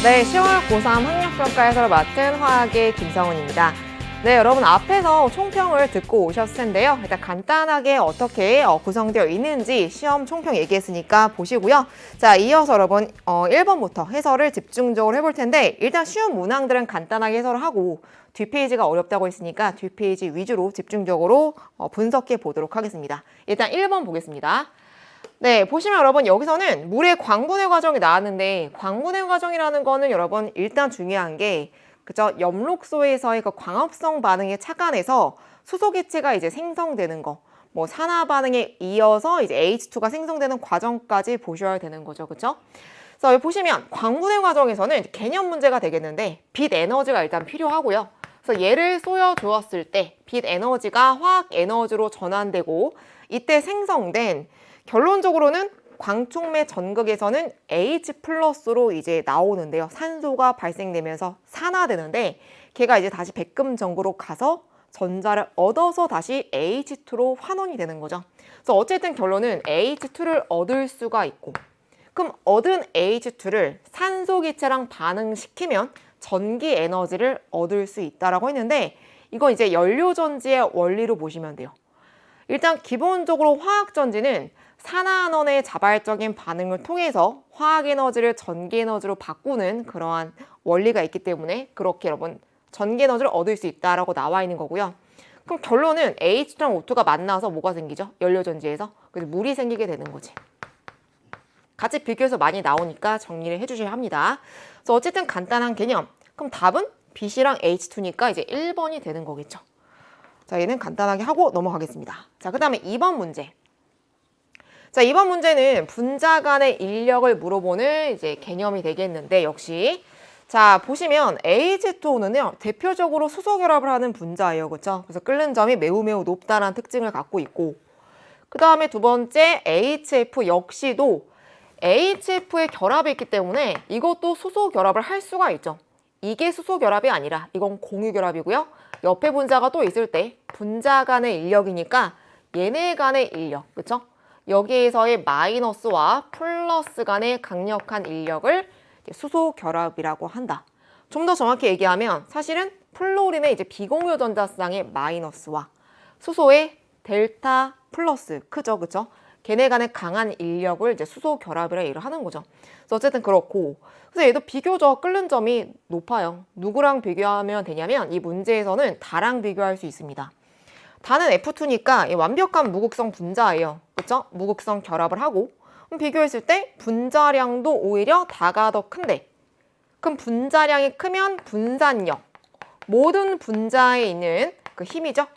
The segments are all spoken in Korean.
네, 10월 고3 학력평가 해설을 맡은 화학의 김성은입니다. 네, 여러분 앞에서 총평을 듣고 오셨을 텐데요. 일단 간단하게 어떻게 구성되어 있는지 시험 총평 얘기했으니까 보시고요. 자, 이어서 여러분 1번부터 해설을 집중적으로 해볼 텐데 일단 쉬운 문항들은 간단하게 해설을 하고 뒷페이지가 어렵다고 했으니까 뒷페이지 위주로 집중적으로 분석해 보도록 하겠습니다. 일단 1번 보겠습니다. 네, 보시면 여러분 여기서는 물의 광분해 과정이 나왔는데 광분해 과정이라는 거는 여러분 일단 중요한 게 그죠? 엽록소에서의 그 광합성 반응에 착안해서 수소기체가 이제 생성되는 거, 뭐 산화 반응에 이어서 이제 H2가 생성되는 과정까지 보셔야 되는 거죠, 그렇죠? 그래서 여기 보시면 광분해 과정에서는 개념 문제가 되겠는데 빛 에너지가 일단 필요하고요. 그래서 얘를 쏘여 주었을 때 빛 에너지가 화학 에너지로 전환되고 이때 생성된 결론적으로는 광촉매 전극에서는 H+로 이제 나오는데요. 산소가 발생되면서 산화되는데 걔가 이제 다시 백금 전구로 가서 전자를 얻어서 다시 H2로 환원이 되는 거죠. 그래서 어쨌든 결론은 H2를 얻을 수가 있고 그럼 얻은 H2를 산소 기체랑 반응시키면 전기 에너지를 얻을 수 있다라고 했는데 이건 이제 연료전지의 원리로 보시면 돼요. 일단 기본적으로 화학전지는 산화환원의 자발적인 반응을 통해서 화학에너지를 전기에너지로 바꾸는 그러한 원리가 있기 때문에 그렇게 여러분 전기에너지를 얻을 수 있다라고 나와 있는 거고요. 그럼 결론은 H2랑 O2가 만나서 뭐가 생기죠? 연료전지에서. 그래서 물이 생기게 되는 거지. 같이 비교해서 많이 나오니까 정리를 해주셔야 합니다. 그래서 어쨌든 간단한 개념. 그럼 답은 B씨랑 H2니까 이제 1번이 되는 거겠죠. 자, 얘는 간단하게 하고 넘어가겠습니다. 자, 그 다음에 2번 문제. 자, 이번 문제는 분자 간의 인력을 물어보는 이제 개념이 되겠는데 역시 자, 보시면 H2O는요. 대표적으로 수소 결합을 하는 분자예요. 그렇죠? 그래서 끓는 점이 매우 높다라는 특징을 갖고 있고 그 다음에 두 번째 HF 역시도 HF의 결합이 있기 때문에 이것도 수소 결합을 할 수가 있죠. 이게 수소 결합이 아니라 이건 공유 결합이고요. 옆에 분자가 또 있을 때 분자 간의 인력이니까 얘네 간의 인력, 그렇죠? 여기에서의 마이너스와 플러스 간의 강력한 인력을 수소 결합이라고 한다. 좀 더 정확히 얘기하면 사실은 플로린의 이제 비공유 전자쌍의 마이너스와 수소의 델타 플러스 크죠, 그렇죠? 걔네 간의 강한 인력을 이제 수소 결합이라 얘기를 하는 거죠. 그래서 어쨌든 그렇고, 그래서 얘도 비교적 끓는 점이 높아요. 누구랑 비교하면 되냐면 이 문제에서는 다랑 비교할 수 있습니다. 다는 F2니까 완벽한 무극성 분자예요. 그렇죠? 무극성 결합을 하고 그럼 비교했을 때 분자량도 오히려 다가 더 큰데 그럼 분자량이 크면 분산력 모든 분자에 있는 그 힘이죠.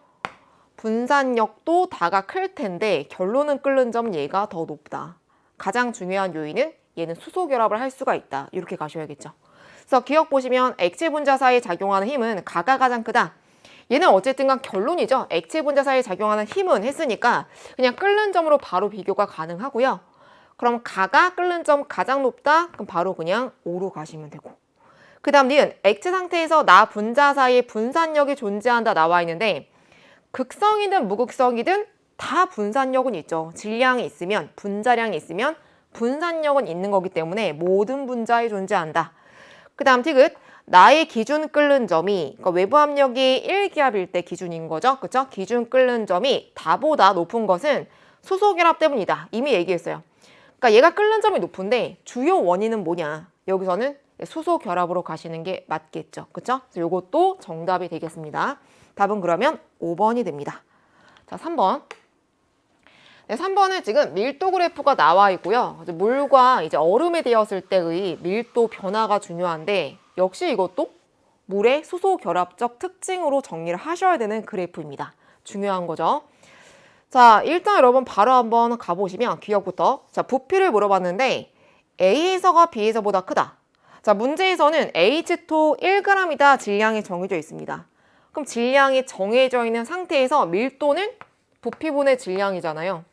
분산력도 다가 클 텐데 결론은 끓는 점 얘가 더 높다. 가장 중요한 요인은 얘는 수소 결합을 할 수가 있다. 이렇게 가셔야겠죠. 그래서 기억 보시면 액체 분자 사이에 작용하는 힘은 가가 가장 크다. 얘는 어쨌든 간 결론이죠. 액체 분자 사이에 작용하는 힘은 했으니까 그냥 끓는 점으로 바로 비교가 가능하고요. 그럼 가가 끓는 점 가장 높다? 그럼 바로 그냥 5로 가시면 되고. 그 다음 니은 액체 상태에서 나 분자 사이에 분산력이 존재한다 나와 있는데 극성이든 무극성이든 다 분산력은 있죠. 질량이 있으면 분자량이 있으면 분산력은 있는 거기 때문에 모든 분자에 존재한다. 그 다음 티귿 나의 기준 끓는 점이 그러니까 외부 압력이 1기압일 때 기준인 거죠. 그렇죠? 기준 끓는 점이 다보다 높은 것은 수소 결합 때문이다. 이미 얘기했어요. 그러니까 얘가 끓는 점이 높은데 주요 원인은 뭐냐? 여기서는 수소 결합으로 가시는 게 맞겠죠. 그렇죠? 그래서 이것도 정답이 되겠습니다. 답은 그러면 5번이 됩니다. 자, 3번. 네, 3번은 지금 밀도 그래프가 나와 있고요. 물과 이제 얼음이 되었을 때의 밀도 변화가 중요한데 역시 이것도 물의 수소 결합적 특징으로 정리를 하셔야 되는 그래프입니다. 중요한 거죠. 자, 일단 여러분 바로 한번 가보시면 기억부터 자, 부피를 물어봤는데 A에서가 B에서보다 크다. 자, 문제에서는 H2 1g이다 질량이 정해져 있습니다. 그럼 질량이 정해져 있는 상태에서 밀도는 부피분의 질량이잖아요.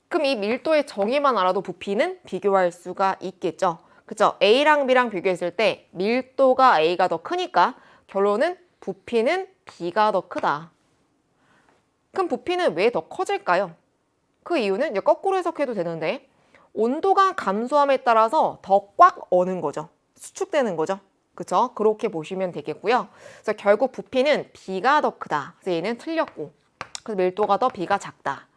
그럼 이 밀도의 정의만 알아도 부피는 비교할 수가 있겠죠. 그쵸? A랑 B랑 비교했을 때 밀도가 A가 더 크니까 결론은 부피는 B가 더 크다. 그럼 부피는 왜 더 커질까요? 그 이유는 이제 거꾸로 해석해도 되는데 온도가 감소함에 따라서 더 꽉 어는 거죠. 수축되는 거죠. 그쵸? 그렇게 보시면 되겠고요. 그래서 결국 부피는 B가 더 크다. 그래서 얘는 틀렸고. 그래서 밀도가 더 B가 작다.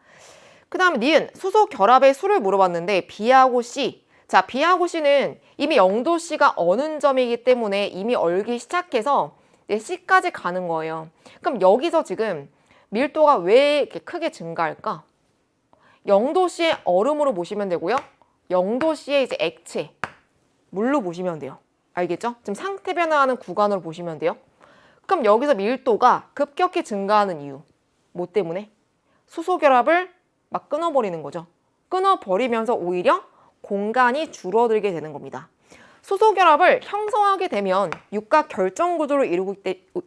그 다음에 니은 수소 결합의 수를 물어봤는데 B하고 C. 자, B하고 C는 이미 0도씨가 어는 점이기 때문에 이미 얼기 시작해서 C까지 가는 거예요. 그럼 여기서 지금 밀도가 왜 이렇게 크게 증가할까? 0도씨의 얼음으로 보시면 되고요. 0도씨의 이제 액체, 물로 보시면 돼요. 알겠죠? 지금 상태 변화하는 구간으로 보시면 돼요. 그럼 여기서 밀도가 급격히 증가하는 이유. 뭐 때문에? 수소 결합을 막 끊어버리는 거죠. 끊어버리면서 오히려 공간이 줄어들게 되는 겁니다. 수소 결합을 형성하게 되면 육각 결정 구조를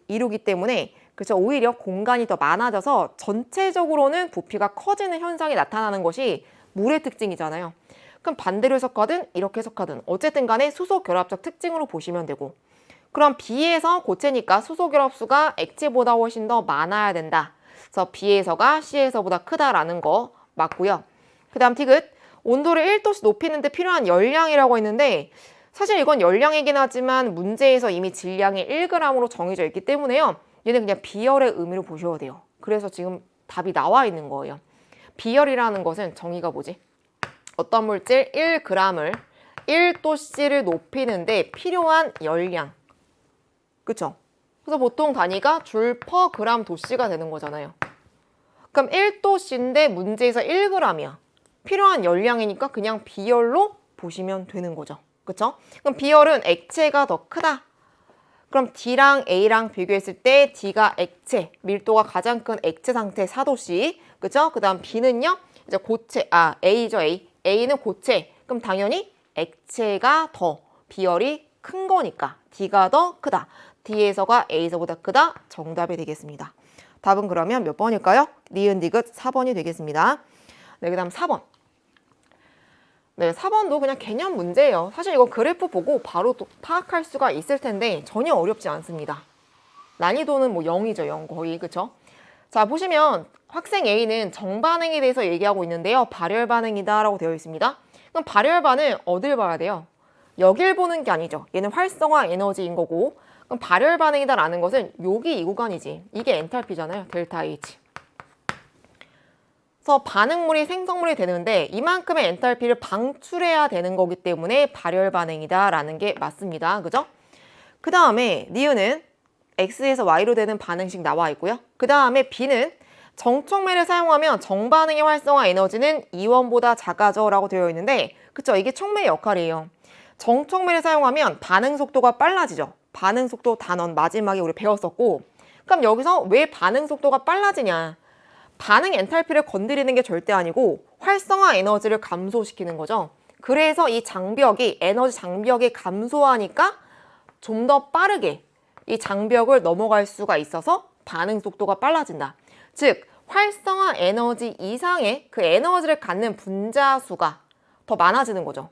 이루기 때문에 그래서 오히려 공간이 더 많아져서 전체적으로는 부피가 커지는 현상이 나타나는 것이 물의 특징이잖아요. 그럼 반대로 해석하든 이렇게 해석하든 어쨌든 간에 수소 결합적 특징으로 보시면 되고, 그럼 B에서 고체니까 수소 결합수가 액체보다 훨씬 더 많아야 된다. 그래서 B에서가 C에서보다 크다라는 거 맞고요. 그 다음 디귿 온도를 1도씩 높이는 데 필요한 열량이라고 했는데 사실 이건 열량이긴 하지만 문제에서 이미 질량이 1g으로 정해져 있기 때문에요. 얘는 그냥 비열의 의미로 보셔야 돼요. 그래서 지금 답이 나와 있는 거예요. 비열이라는 것은 정의가 뭐지? 어떤 물질 1g을 1도씨를 높이는데 필요한 열량. 그쵸? 그래서 보통 단위가 줄 퍼 그램 도씨가 되는 거잖아요. 그럼 1도씨인데 문제에서 1g이야. 필요한 열량이니까 그냥 비열로 보시면 되는 거죠. 그쵸? 그럼 비열은 액체가 더 크다. 그럼 D랑 A랑 비교했을 때 D가 액체, 밀도가 가장 큰 액체 상태 4도씨. 그쵸? 그 다음 B는요, 이제 고체, A죠, A. A는 고체. 그럼 당연히 액체가 더 비열이 큰 거니까 D가 더 크다. D에서가 A에서보다 크다. 정답이 되겠습니다. 답은 그러면 몇 번일까요? 니은 디귿 4번이 되겠습니다. 네, 그 다음 4번. 네, 4번도 그냥 개념 문제예요. 사실 이거 그래프 보고 바로 또 파악할 수가 있을 텐데 전혀 어렵지 않습니다. 난이도는 뭐 0이죠, 0 거의. 그쵸? 자, 보시면 학생 A는 정반응에 대해서 얘기하고 있는데요. 발열 반응이다 라고 되어 있습니다. 그럼 발열 반응 어딜 봐야 돼요? 여길 보는 게 아니죠. 얘는 활성화 에너지인 거고, 그럼 발열 반응이다 라는 것은 여기 이 구간이지. 이게 엔탈피잖아요. 델타 H. 그래서 반응물이 생성물이 되는데 이만큼의 엔탈피를 방출해야 되는 거기 때문에 발열 반응이다 라는 게 맞습니다. 그죠? 그 다음에 니은은 X에서 Y로 되는 반응식 나와 있고요. 그 다음에 B는 정촉매를 사용하면 정반응의 활성화 에너지는 이원보다 작아져 라고 되어 있는데, 그쵸? 이게 촉매의 역할이에요. 정촉매를 사용하면 반응 속도가 빨라지죠. 반응 속도 단원 마지막에 우리 배웠었고, 그럼 여기서 왜 반응 속도가 빨라지냐? 반응 엔탈피를 건드리는 게 절대 아니고 활성화 에너지를 감소시키는 거죠. 그래서 이 장벽이, 에너지 장벽이 감소하니까 좀 더 빠르게 이 장벽을 넘어갈 수가 있어서 반응 속도가 빨라진다. 즉 활성화 에너지 이상의 그 에너지를 갖는 분자 수가 더 많아지는 거죠.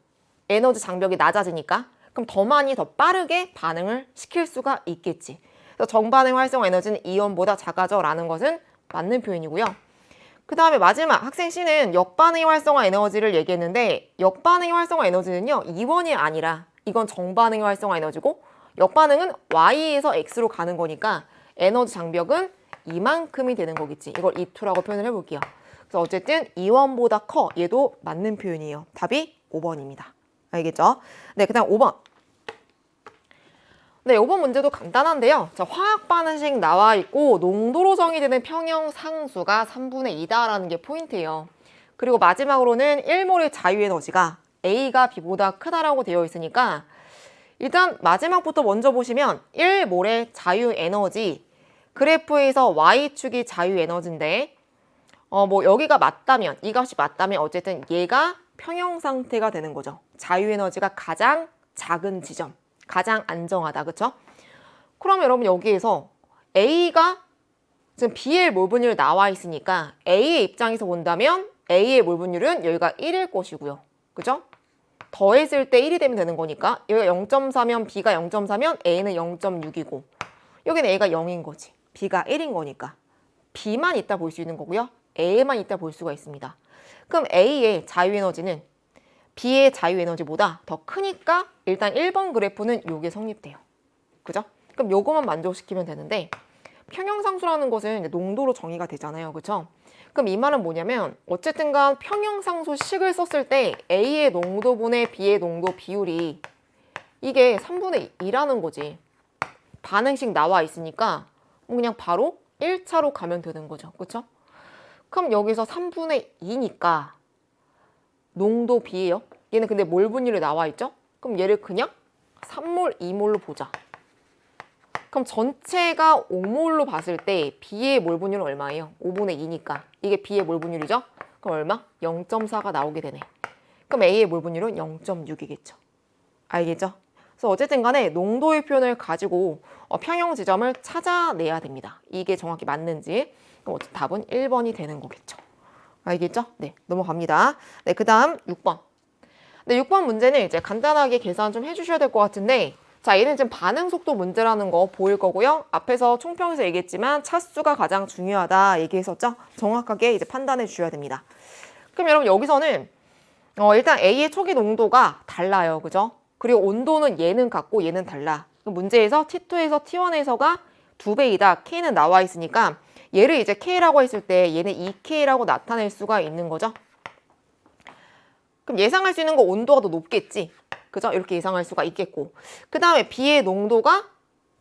에너지 장벽이 낮아지니까. 그럼 더 많이 더 빠르게 반응을 시킬 수가 있겠지. 그래서 정반응 활성화 에너지는 이온보다 작아져 라는 것은 맞는 표현이고요. 그 다음에 마지막 학생 C는 역반응의 활성화 에너지를 얘기했는데, 역반응의 활성화 에너지는요, 이원이 아니라 이건 정반응의 활성화 에너지고, 역반응은 Y에서 X로 가는 거니까 에너지 장벽은 이만큼이 되는 거겠지. 이걸 E2라고 표현을 해볼게요. 그래서 어쨌든 이원보다 커. 얘도 맞는 표현이에요. 답이 5번입니다. 알겠죠? 네, 그 다음 5번. 네, 5번 문제도 간단한데요. 자, 화학 반응식 나와 있고 농도로 정의되는 평형 상수가 3분의 2다라는 게 포인트예요. 그리고 마지막으로는 1몰의 자유에너지가 A가 B보다 크다라고 되어 있으니까 일단 마지막부터 먼저 보시면 1몰의 자유에너지, 그래프에서 Y축이 자유에너지인데 뭐 여기가 맞다면, 이 값이 맞다면 어쨌든 얘가 평형 상태가 되는 거죠. 자유에너지가 가장 작은 지점. 가장 안정하다. 그쵸? 그럼 여러분 여기에서 A가 지금 B의 몰 분율 나와 있으니까 A의 입장에서 본다면 A의 몰 분율은 여기가 1일 것이고요. 그죠? 더했을 때 1이 되면 되는 거니까 여기가 0.4면 B가 0.4면 A는 0.6이고 여기는 A가 0인 거지. B가 1인 거니까 B만 있다 볼 수 있는 거고요. A만 있다 볼 수가 있습니다. 그럼 A의 자유에너지는 B의 자유에너지보다 더 크니까 일단 1번 그래프는 요게 성립돼요. 그죠? 그럼 요거만 만족시키면 되는데 평형상수라는 것은 이제 농도로 정의가 되잖아요. 그죠? 그럼 이 말은 뭐냐면 어쨌든 간 평형상수식을 썼을 때 A의 농도분의 B의 농도 비율이 이게 3분의 2라는 거지. 반응식 나와 있으니까 뭐 그냥 바로 1차로 가면 되는 거죠. 그쵸? 그럼 여기서 3분의 2니까 농도 B예요. 얘는 근데 몰 분율이 나와 있죠? 그럼 얘를 그냥 3몰, 2몰로 보자. 그럼 전체가 5몰로 봤을 때 B의 몰 분율은 얼마예요? 5분의 2니까. 이게 B의 몰 분율이죠? 그럼 얼마? 0.4가 나오게 되네. 그럼 A의 몰 분율은 0.6이겠죠. 알겠죠? 그래서 어쨌든 간에 농도의 표현을 가지고 평형 지점을 찾아내야 됩니다. 이게 정확히 맞는지. 그럼 답은 1번이 되는 거겠죠. 알겠죠? 네, 넘어갑니다. 네, 그 다음 6번. 네, 6번 문제는 이제 간단하게 계산 좀 해주셔야 될 것 같은데, 자, 얘는 지금 반응 속도 문제라는 거 보일 거고요. 앞에서 총평에서 얘기했지만 차수가 가장 중요하다 얘기했었죠? 정확하게 이제 판단해 주셔야 됩니다. 그럼 여러분 여기서는 일단 A의 초기 농도가 달라요. 그죠? 그리고 온도는 얘는 같고 얘는 달라. 문제에서 T2에서 T1에서가 2배이다. K는 나와 있으니까 얘를 이제 K라고 했을 때 얘는 2K라고 나타낼 수가 있는 거죠. 그럼 예상할 수 있는 거 온도가 더 높겠지. 그죠? 이렇게 예상할 수가 있겠고. 그 다음에 B의 농도가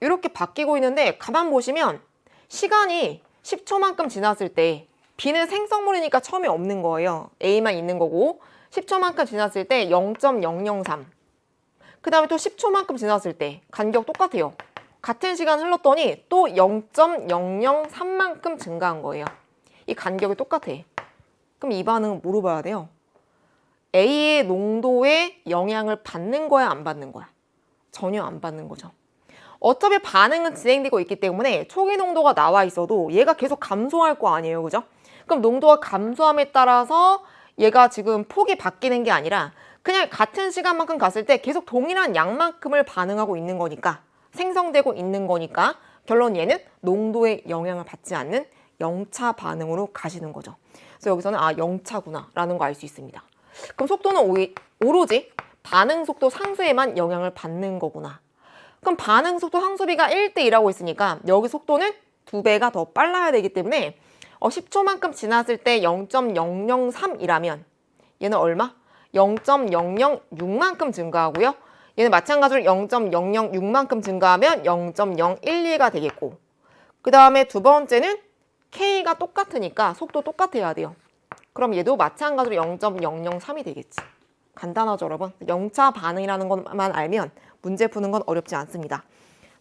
이렇게 바뀌고 있는데 가만 보시면 시간이 10초만큼 지났을 때 B는 생성물이니까 처음에 없는 거예요. A만 있는 거고 10초만큼 지났을 때 0.003. 그 다음에 또 10초만큼 지났을 때 간격 똑같아요. 같은 시간 흘렀더니 또 0.003만큼 증가한 거예요. 이 간격이 똑같아. 그럼 이 반응은 뭐로 봐야 돼요? A의 농도에 영향을 받는 거야, 안 받는 거야? 전혀 안 받는 거죠. 어차피 반응은 진행되고 있기 때문에 초기 농도가 나와 있어도 얘가 계속 감소할 거 아니에요, 그죠? 그럼 농도가 감소함에 따라서 얘가 지금 폭이 바뀌는 게 아니라 그냥 같은 시간만큼 갔을 때 계속 동일한 양만큼을 반응하고 있는 거니까, 생성되고 있는 거니까 결론 얘는 농도에 영향을 받지 않는 0차 반응으로 가시는 거죠. 그래서 여기서는 0차구나 라는 거 알 수 있습니다. 그럼 속도는 오로지 반응 속도 상수에만 영향을 받는 거구나. 그럼 반응 속도 상수비가 1대2라고 했으니까 여기 속도는 2배가 더 빨라야 되기 때문에 10초만큼 지났을 때 0.003이라면 얘는 얼마? 0.006만큼 증가하고요. 얘는 마찬가지로 0.006만큼 증가하면 0.012가 되겠고, 그 다음에 두 번째는 K가 똑같으니까 속도 똑같아야 돼요. 그럼 얘도 마찬가지로 0.003이 되겠지. 간단하죠, 여러분? 0차 반응이라는 것만 알면 문제 푸는 건 어렵지 않습니다.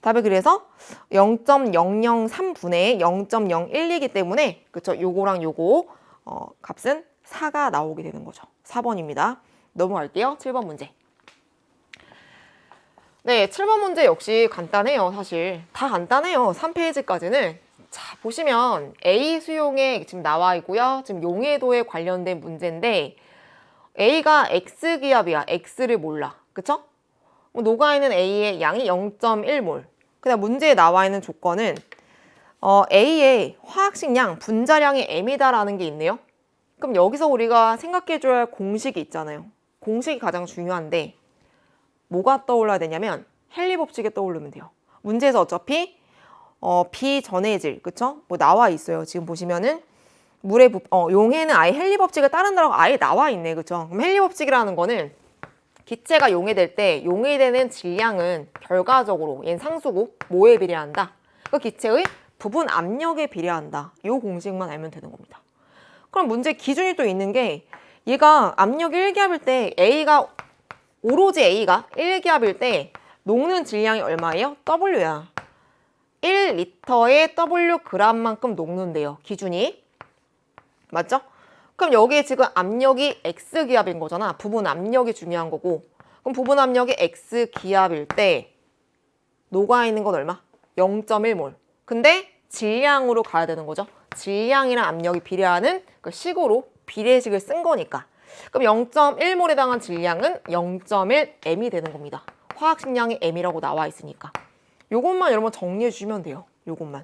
답이 그래서 0.003분의 0.012이기 때문에 그쵸? 요거랑 요거 값은 4가 나오게 되는 거죠. 4번입니다. 넘어갈게요. 7번 문제. 네, 7번 문제 역시 간단해요. 사실 다 간단해요. 3페이지까지는. 자, 보시면 A 수용에 지금 나와 있고요. 지금 용해도에 관련된 문제인데 A가 X기압이야. X를 몰라. 그쵸? 녹아있는 A의 양이 0.1몰. 그다음 문제에 나와 있는 조건은 A의 화학식량, 분자량이 M이다라는 게 있네요. 그럼 여기서 우리가 생각해줘야 할 공식이 있잖아요. 공식이 가장 중요한데 뭐가 떠올라야 되냐면 헨리 법칙에 떠오르면 돼요. 문제에서 어차피 비전해질, 그쵸? 뭐 나와 있어요. 지금 보시면은 물의 용해는 아예 헨리 법칙을 따른다고 아예 나와 있네, 그쵸? 그럼 헨리 법칙이라는 거는 기체가 용해될 때 용해되는 질량은 결과적으로 얘는 상수고 뭐에 비례한다? 그 기체의 부분 압력에 비례한다. 이 공식만 알면 되는 겁니다. 그럼 문제 기준이 또 있는 게 얘가 압력이 1기압일 때 오로지 A가 1기압일 때 녹는 질량이 얼마예요? W야. 1리터의 W g만큼 녹는데요. 기준이. 맞죠? 그럼 여기에 지금 압력이 X기압인 거잖아. 부분 압력이 중요한 거고. 그럼 부분 압력이 X기압일 때 녹아있는 건 얼마? 0.1몰. 근데 질량으로 가야 되는 거죠. 질량이랑 압력이 비례하는 그 식으로 비례식을 쓴 거니까. 그럼 0.1몰에 해당한 질량은 0.1m이 되는 겁니다. 화학식량이 m이라고 나와 있으니까. 요것만 여러분 정리해 주시면 돼요. 요것만.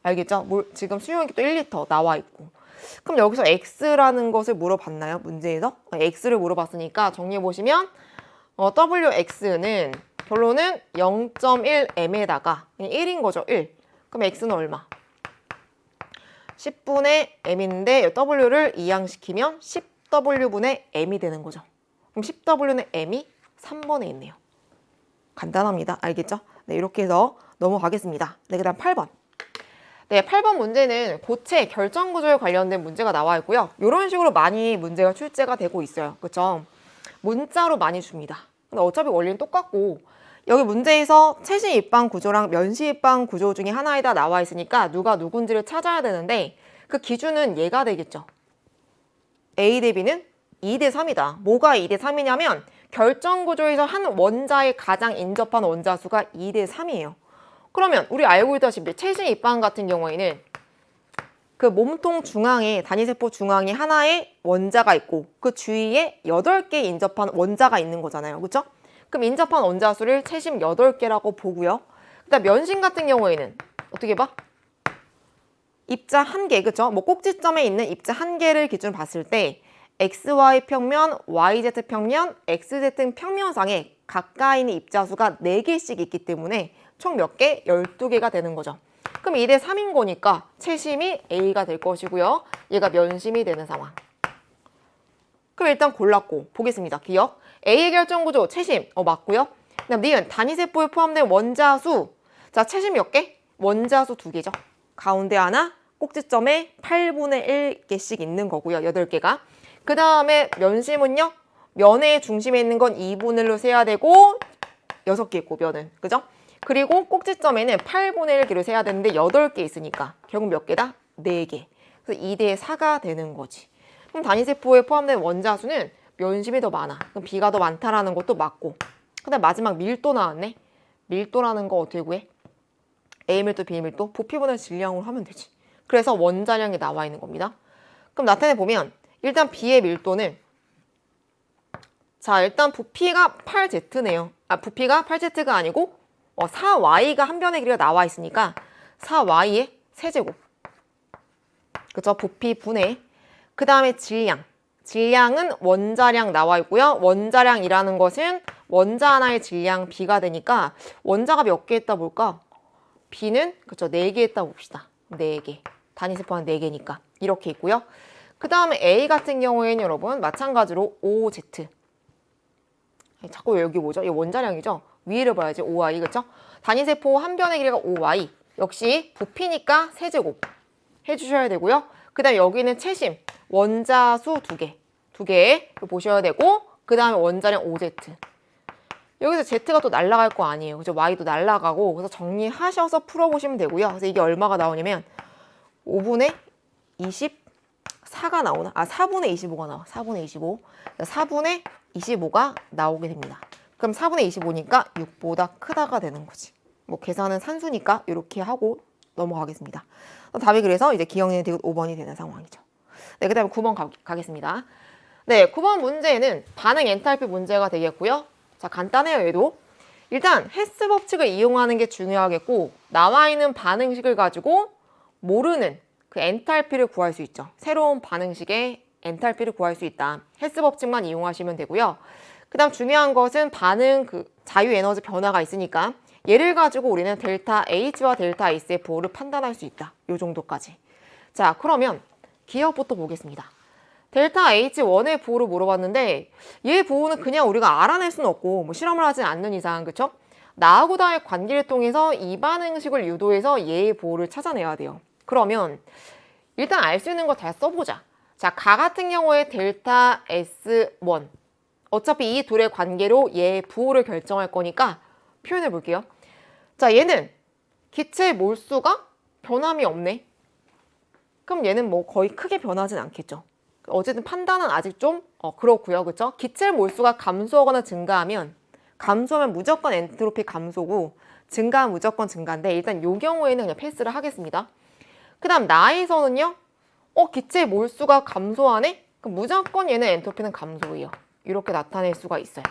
알겠죠? 지금 수용액이 또 1리터 나와 있고. 그럼 여기서 x라는 것을 물어봤나요? 문제에서? x를 물어봤으니까 정리해보시면 wx는 결론은 0.1m에다가 1인 거죠. 1. 그럼 x는 얼마? 10분의 m인데 w를 이항시키면 10w분의 m이 되는 거죠. 그럼 10w는 m이 3번에 있네요. 간단합니다. 알겠죠? 네, 이렇게 해서 넘어가겠습니다. 네, 그 다음 8번. 네, 8번 문제는 고체 결정 구조에 관련된 문제가 나와 있고요. 이런 식으로 많이 문제가 출제가 되고 있어요. 그쵸? 문자로 많이 줍니다. 근데 어차피 원리는 똑같고 여기 문제에서 최신 입방 구조랑 면시 입방 구조 중에 하나에다 나와 있으니까 누가 누군지를 찾아야 되는데 그 기준은 얘가 되겠죠. A 대 B는 2대 3이다. 뭐가 2대 3이냐면 결정 구조에서 한 원자에 가장 인접한 원자 수가 2대 3이에요. 그러면 우리 알고 있다시피 최신 입방 같은 경우에는 그 몸통 중앙에 단위세포 중앙에 하나의 원자가 있고 그 주위에 8개 인접한 원자가 있는 거잖아요. 그렇죠? 그럼 인접한 원자 수를 최신 8개라고 보고요. 그다음 면신 같은 경우에는 어떻게 봐? 입자 1개, 그렇죠? 뭐 꼭지점에 있는 입자 1개를 기준으로 봤을 때 XY 평면, YZ 평면, XZ 평면상에 가까이 있는 입자 수가 4개씩 있기 때문에 총 몇 개? 12개가 되는 거죠. 그럼 2대 3인 거니까 채심이 A가 될 것이고요. 얘가 면심이 되는 상황. 그럼 일단 골랐고 보겠습니다. 기억. A의 결정구조 채심 맞고요. 그다음 니은 단위세포에 포함된 원자수. 자, 채심 몇 개? 원자수 2개죠. 가운데 하나, 꼭지점에 8분의 1개씩 있는 거고요. 8개가. 그 다음에 면심은요. 면의 중심에 있는 건 2분의 1로 세야 되고 6개 있고 면은. 그죠? 그리고 꼭지점에는 8분의 1개로 세야 되는데 8개 있으니까 결국 몇 개다? 4개. 그래서 2대 4가 되는 거지. 그럼 단위세포에 포함된 원자수는 면심이 더 많아. 그럼 B가 더 많다라는 것도 맞고. 그다음 마지막 밀도 나왔네. 밀도라는 거 어떻게 구해? A밀도, B밀도, 부피분할 질량으로 하면 되지. 그래서 원자량이 나와 있는 겁니다. 그럼 나타내 보면 일단 B의 밀도는 자, 일단 부피가 8Z네요. 부피가 8Z가 아니고 4Y가 한 변의 길이가 나와 있으니까 4Y의 세제곱. 그죠? 부피 분해. 그 다음에 질량. 질량은 원자량 나와 있고요. 원자량이라는 것은 원자 하나의 질량 B가 되니까 원자가 몇 개 있다 볼까? B는 그쵸 4개 있다 봅시다. 4개. 단위세포는 4개니까 이렇게 있고요. 그 다음에 A 같은 경우에는 여러분 마찬가지로 5Z. 자꾸 여기 뭐죠? 이 원자량이죠? 위를 봐야지 5Y 그쵸? 단위세포 한 변의 길이가 5Y. 역시 부피니까 세제곱 해주셔야 되고요. 그 다음에 여기는 채심. 원자수 2개. 2개 보셔야 되고 그 다음에 원자량 5Z. 여기서 Z가 또 날아갈 거 아니에요. 그죠? Y도 날아가고 그래서 정리하셔서 풀어보시면 되고요. 그래서 이게 얼마가 나오냐면 5분의 24가 나오나? 4분의 25가 나와. 4분의 25. 4분의 25가 나오게 됩니다. 그럼 4분의 25니까 6보다 크다가 되는 거지. 뭐 계산은 산수니까 이렇게 하고 넘어가겠습니다. 답이 그래서 이제 기억니은 디귿 5번이 되는 상황이죠. 네, 그 다음에 9번 가겠습니다. 네, 9번 문제는 반응 엔탈피 문제가 되겠고요. 자, 간단해요, 얘도. 일단 헤스 법칙을 이용하는 게 중요하겠고 나와 있는 반응식을 가지고 모르는 그 엔탈피를 구할 수 있죠. 새로운 반응식의 엔탈피를 구할 수 있다. 헤스 법칙만 이용하시면 되고요. 그 다음 중요한 것은 반응 자유 에너지 변화가 있으니까 얘를 가지고 우리는 델타 H와 델타 S의 부호를 판단할 수 있다. 요 정도까지. 자, 그러면 기억부터 보겠습니다. 델타 H1의 부호를 물어봤는데 얘 부호는 그냥 우리가 알아낼 수는 없고 뭐 실험을 하지 않는 이상 그쵸? 나하고 나의 관계를 통해서 이 반응식을 유도해서 얘의 부호를 찾아내야 돼요. 그러면 일단 알 수 있는 거 다 써보자. 자, 가 같은 경우에 델타 S1 어차피 이 둘의 관계로 얘의 부호를 결정할 거니까 표현해 볼게요. 자, 얘는 기체 몰수가 변함이 없네. 그럼 얘는 뭐 거의 크게 변하진 않겠죠. 어쨌든 판단은 아직 좀 그렇고요. 그렇죠? 기체 몰수가 감소하거나 증가하면 무조건 엔트로피 감소고 증가하면 무조건 증가인데 일단 이 경우에는 그냥 패스를 하겠습니다. 그 다음 나에서는요. 기체 몰수가 감소하네? 그럼 무조건 얘는 엔트로피는 감소예요. 이렇게 나타낼 수가 있어요.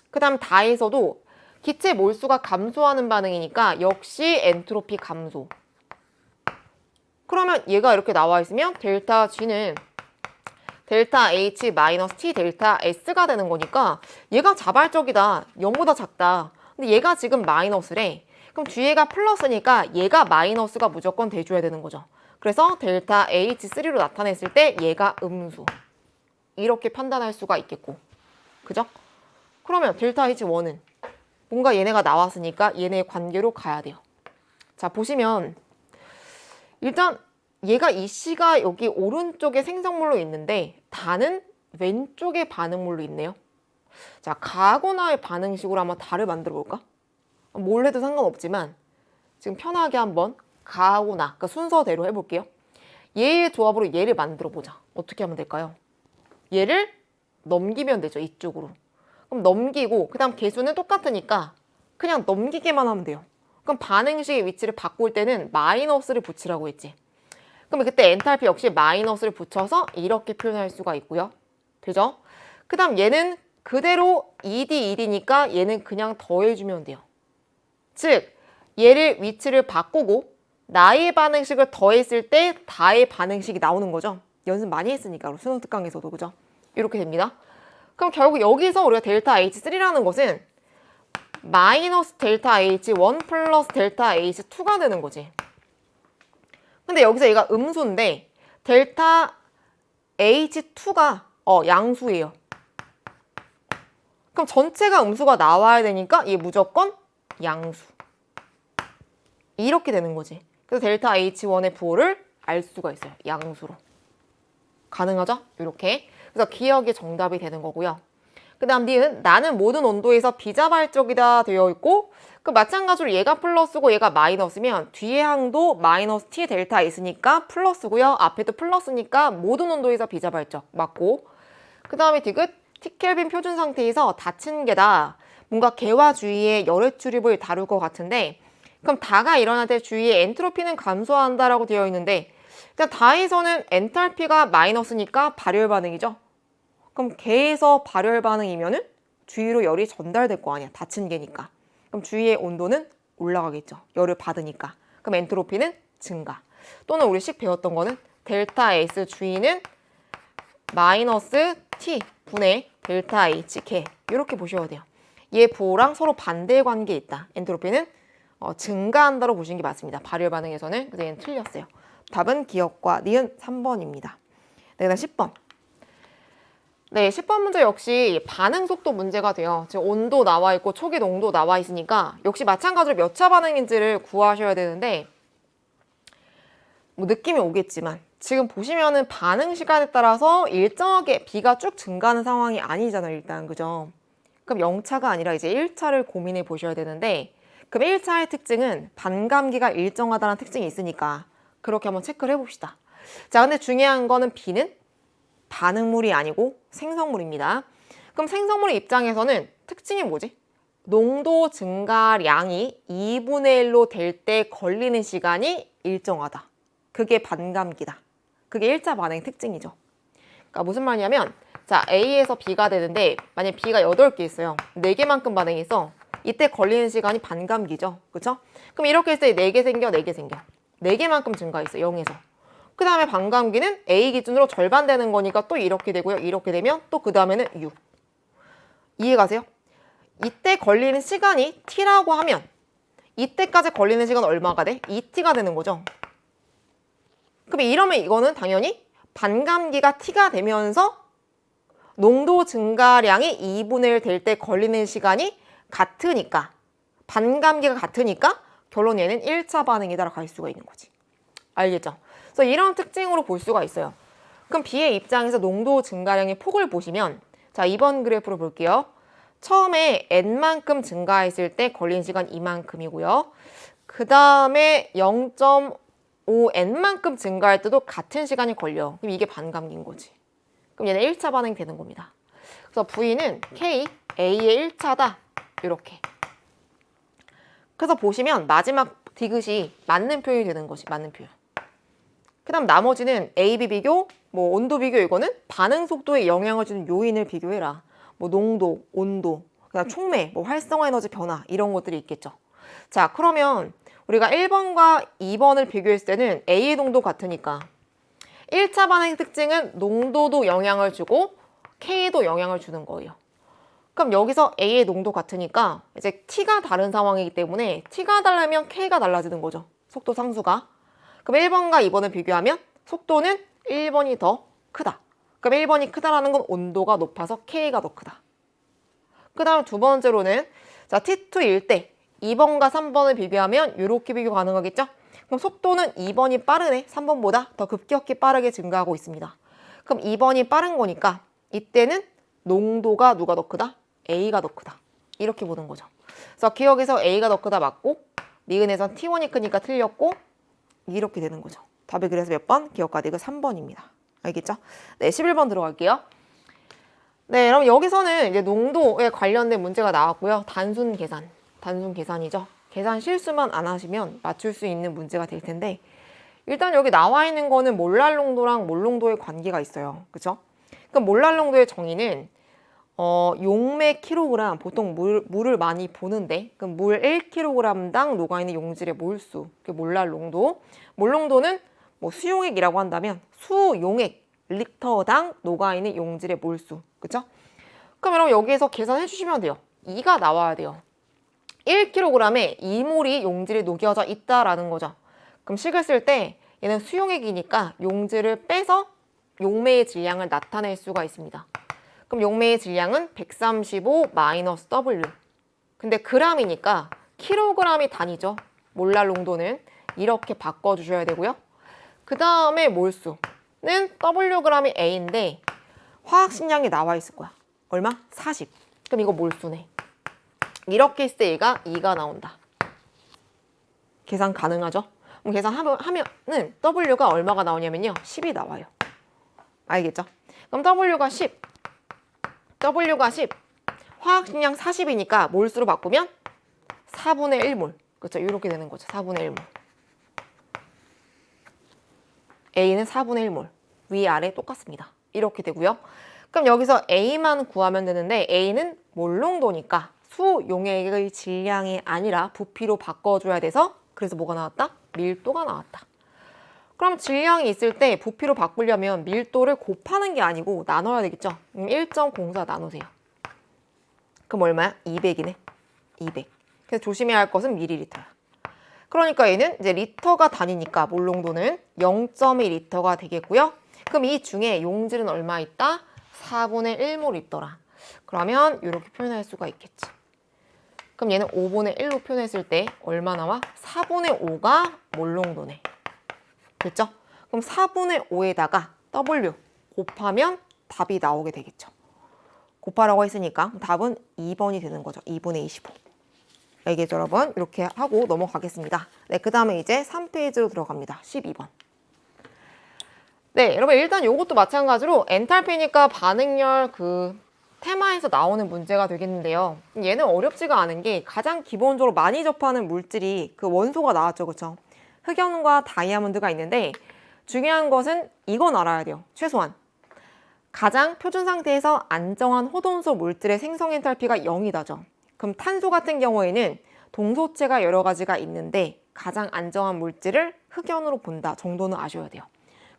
그 다음 다에서도 기체 몰수가 감소하는 반응이니까 역시 엔트로피 감소. 그러면 얘가 이렇게 나와 있으면 델타 G는 델타 H 마이너스 T 델타 S가 되는 거니까 얘가 자발적이다. 0보다 작다. 근데 얘가 지금 마이너스래. 그럼 뒤에가 플러스니까 얘가 마이너스가 무조건 돼줘야 되는 거죠. 그래서 델타 H3로 나타냈을 때 얘가 음수. 이렇게 판단할 수가 있겠고. 그죠? 그러면 델타 H1은 뭔가 얘네가 나왔으니까 얘네의 관계로 가야 돼요. 자, 보시면 일단 얘가 이 C가 여기 오른쪽에 생성물로 있는데 다는 왼쪽에 반응물로 있네요. 자, 가거나의 반응식으로 한번 다를 만들어 볼까? 뭘 해도 상관없지만 지금 편하게 한번 가거나 그러니까 순서대로 해볼게요. 얘의 조합으로 얘를 만들어 보자. 어떻게 하면 될까요? 얘를 넘기면 되죠. 이쪽으로. 그럼 넘기고 그 다음 개수는 똑같으니까 그냥 넘기기만 하면 돼요. 그럼 반응식의 위치를 바꿀 때는 마이너스를 붙이라고 했지. 그럼 그때 엔탈피 역시 마이너스를 붙여서 이렇게 표현할 수가 있고요. 되죠? 그 다음 얘는 그대로 2D, 1이니까 얘는 그냥 더해주면 돼요. 즉 얘를 위치를 바꾸고 나의 반응식을 더했을 때 다의 반응식이 나오는 거죠. 연습 많이 했으니까 수능 특강에서도 그죠? 이렇게 됩니다. 그럼 결국 여기서 우리가 델타 H3라는 것은 마이너스 델타 H1 플러스 델타 H2가 되는 거지. 근데 여기서 얘가 음수인데 델타 H2가 양수예요. 그럼 전체가 음수가 나와야 되니까 얘 무조건 양수. 이렇게 되는 거지. 그래서 델타 H1의 부호를 알 수가 있어요. 양수로. 가능하죠? 이렇게. 그래서 기억이 정답이 되는 거고요. 그 다음 니은 나는 모든 온도에서 비자발적이다 되어 있고 그 마찬가지로 얘가 플러스고 얘가 마이너스면 뒤에 항도 마이너스 T 델타 있으니까 플러스고요. 앞에도 플러스니까 모든 온도에서 비자발적 맞고 그 다음에 디귿 T켈빈 표준 상태에서 닫힌 게다. 뭔가 개화 주위의 열의 출입을 다룰 것 같은데 그럼 다가 일어날 때 주위의 엔트로피는 감소한다라고 되어 있는데 일단 다에서는 엔탈피가 마이너스니까 발열 반응이죠. 그럼 개에서 발열 반응이면은 주위로 열이 전달될 거 아니야. 닫힌 개니까. 그럼 주위의 온도는 올라가겠죠. 열을 받으니까. 그럼 엔트로피는 증가. 또는 우리 식 배웠던 거는 델타 S 주위는 마이너스 T 분의 델타 H 개. 이렇게 보셔야 돼요. 얘 부호랑 서로 반대 관계에 있다. 엔트로피는 증가한다로 보시는 게 맞습니다. 발열 반응에서는. 그래서 얘는 틀렸어요. 답은 기억과 니은 3번입니다. 네, 그다음 10번. 네, 10번 문제 역시 반응 속도 문제가 돼요. 지금 온도 나와 있고 초기 농도 나와 있으니까 역시 마찬가지로 몇 차 반응인지를 구하셔야 되는데 뭐 느낌이 오겠지만 지금 보시면은 반응 시간에 따라서 일정하게 B가 쭉 증가하는 상황이 아니잖아요. 일단 그죠? 그럼 0차가 아니라 이제 1차를 고민해 보셔야 되는데 그럼 1차의 특징은 반감기가 일정하다는 특징이 있으니까 그렇게 한번 체크를 해봅시다. 자, 근데 중요한 거는 B는 반응물이 아니고 생성물입니다. 그럼 생성물의 입장에서는 특징이 뭐지? 농도 증가량이 2분의 1로 될 때 걸리는 시간이 일정하다. 그게 반감기다. 그게 1차 반응의 특징이죠. 그러니까 무슨 말이냐면 자, A에서 B가 되는데 만약 B가 8개 있어요. 4개만큼 반응해서 이때 걸리는 시간이 반감기죠. 그렇죠? 그럼 이렇게 했을 때 4개 생겨, 4개 생겨. 4개만큼 증가했어, 0에서. 그 다음에 반감기는 A 기준으로 절반 되는 거니까 또 이렇게 되고요. 이렇게 되면 또 그 다음에는 6. 이해가세요? 이때 걸리는 시간이 T라고 하면 이때까지 걸리는 시간 얼마가 돼? 2T가 되는 거죠. 그럼 이러면 이거는 당연히 반감기가 T가 되면서 농도 증가량이 2분의 1 될 때 걸리는 시간이 같으니까 반감기가 같으니까 결론 얘는 1차 반응이다라고 갈 수가 있는 거지. 알겠죠? 그래서 이런 특징으로 볼 수가 있어요. 그럼 B의 입장에서 농도 증가량의 폭을 보시면 자, 2번 그래프로 볼게요. 처음에 N만큼 증가했을 때 걸린 시간 이만큼이고요. 그 다음에 0.5N만큼 증가할 때도 같은 시간이 걸려. 그럼 이게 반감기인 거지. 그럼 얘는 1차 반응이 되는 겁니다. 그래서 V는 K, A의 1차다. 이렇게. 그래서 보시면 마지막 디귿이 맞는 표현이 되는 것이 맞는 표현. 그 다음 나머지는 A, B 비교, 뭐 온도 비교 이거는 반응 속도에 영향을 주는 요인을 비교해라. 뭐 농도, 온도, 그다음 촉매, 뭐 활성화 에너지 변화 이런 것들이 있겠죠. 자, 그러면 우리가 1번과 2번을 비교했을 때는 A의 농도 같으니까 1차 반응의 특징은 농도도 영향을 주고 K도 영향을 주는 거예요. 그럼 여기서 A의 농도 같으니까 이제 T가 다른 상황이기 때문에 T가 다르면 K가 달라지는 거죠. 속도 상수가. 그럼 1번과 2번을 비교하면 속도는 1번이 더 크다. 그럼 1번이 크다라는 건 온도가 높아서 K가 더 크다. 그 다음 두 번째로는 자 T2일 때 2번과 3번을 비교하면 이렇게 비교 가능하겠죠? 그럼 속도는 2번이 빠르네. 3번보다 더 급격히 빠르게 증가하고 있습니다. 그럼 2번이 빠른 거니까 이때는 농도가 누가 더 크다? A가 더 크다. 이렇게 보는 거죠. 그래서 기억에서 A가 더 크다 맞고 니은에선 T1이 크니까 틀렸고 이렇게 되는 거죠. 답이 그래서 몇 번? 기억과 니은 3번입니다. 알겠죠? 네, 11번 들어갈게요. 네, 그럼 여기서는 이제 농도에 관련된 문제가 나왔고요. 단순 계산이죠. 계산 실수만 안 하시면 맞출 수 있는 문제가 될 텐데 일단 여기 나와 있는 거는 몰랄 농도랑 몰 농도의 관계가 있어요. 그쵸? 그럼 몰랄 농도의 정의는 용매 킬로그램, 보통 물을 많이 보는데 그럼 물 1kg당 녹아있는 용질의 몰수, 그게 몰랄 농도. 몰 농도는 뭐 수용액이라고 한다면 수용액 리터당 녹아있는 용질의 몰수. 그쵸? 그럼 여러분 여기에서 계산해 주시면 돼요. 2가 나와야 돼요. 1kg에 2몰이 용질이 녹여져 있다라는 거죠. 그럼 식을 쓸 때 얘는 수용액이니까 용질을 빼서 용매의 질량을 나타낼 수가 있습니다. 그럼 용매의 질량은 135-W. 근데 g이니까 킬로그램이 단위죠. 몰랄 농도는 이렇게 바꿔주셔야 되고요. 그 다음에 몰수는 Wg이 A인데 화학식량이 나와 있을 거야. 얼마? 40. 그럼 이거 몰수네. 이렇게 했을 때 얘가 2가 나온다. 계산 가능하죠? 그럼 계산하면은 W가 얼마가 나오냐면요. 10이 나와요. 알겠죠? 그럼 W가 10. 화학식량 40이니까 몰수로 바꾸면 4분의 1몰. 그렇죠? 이렇게 되는 거죠. 4분의 1몰. A는 4분의 1몰. 위아래 똑같습니다. 이렇게 되고요. 그럼 여기서 A만 구하면 되는데 A는 몰 농도니까 수용액의 질량이 아니라 부피로 바꿔줘야 돼서 그래서 뭐가 나왔다? 밀도가 나왔다. 그럼 질량이 있을 때 부피로 바꾸려면 밀도를 곱하는 게 아니고 나눠야 되겠죠? 1.04 나누세요. 그럼 얼마야? 200이네. 200. 그래서 조심해야 할 것은 밀리리터야. 그러니까 얘는 이제 리터가 단위니까 몰 농도는 0.2리터가 되겠고요. 그럼 이 중에 용질은 얼마 있다? 4분의 1몰 있더라. 그러면 이렇게 표현할 수가 있겠지. 그럼 얘는 5분의 1로 표현했을 때 얼마 나와? 4분의 5가 몰 농도네. 됐죠? 그럼 4분의 5에다가 W 곱하면 답이 나오게 되겠죠. 곱하라고 했으니까 답은 2번이 되는 거죠. 2분의 25. 알겠죠, 여러분? 이렇게 하고 넘어가겠습니다. 네, 그 다음에 이제 3페이지로 들어갑니다. 12번. 네, 여러분 일단 이것도 마찬가지로 엔탈피니까 반응열 테마에서 나오는 문제가 되겠는데요. 얘는 어렵지가 않은 게 가장 기본적으로 많이 접하는 물질이 그 원소가 나왔죠. 그렇죠? 흑연과 다이아몬드가 있는데 중요한 것은 이건 알아야 돼요. 최소한. 가장 표준 상태에서 안정한 호돈소 물질의 생성 엔탈피가 0이다죠. 그럼 탄소 같은 경우에는 동소체가 여러 가지가 있는데 가장 안정한 물질을 흑연으로 본다 정도는 아셔야 돼요.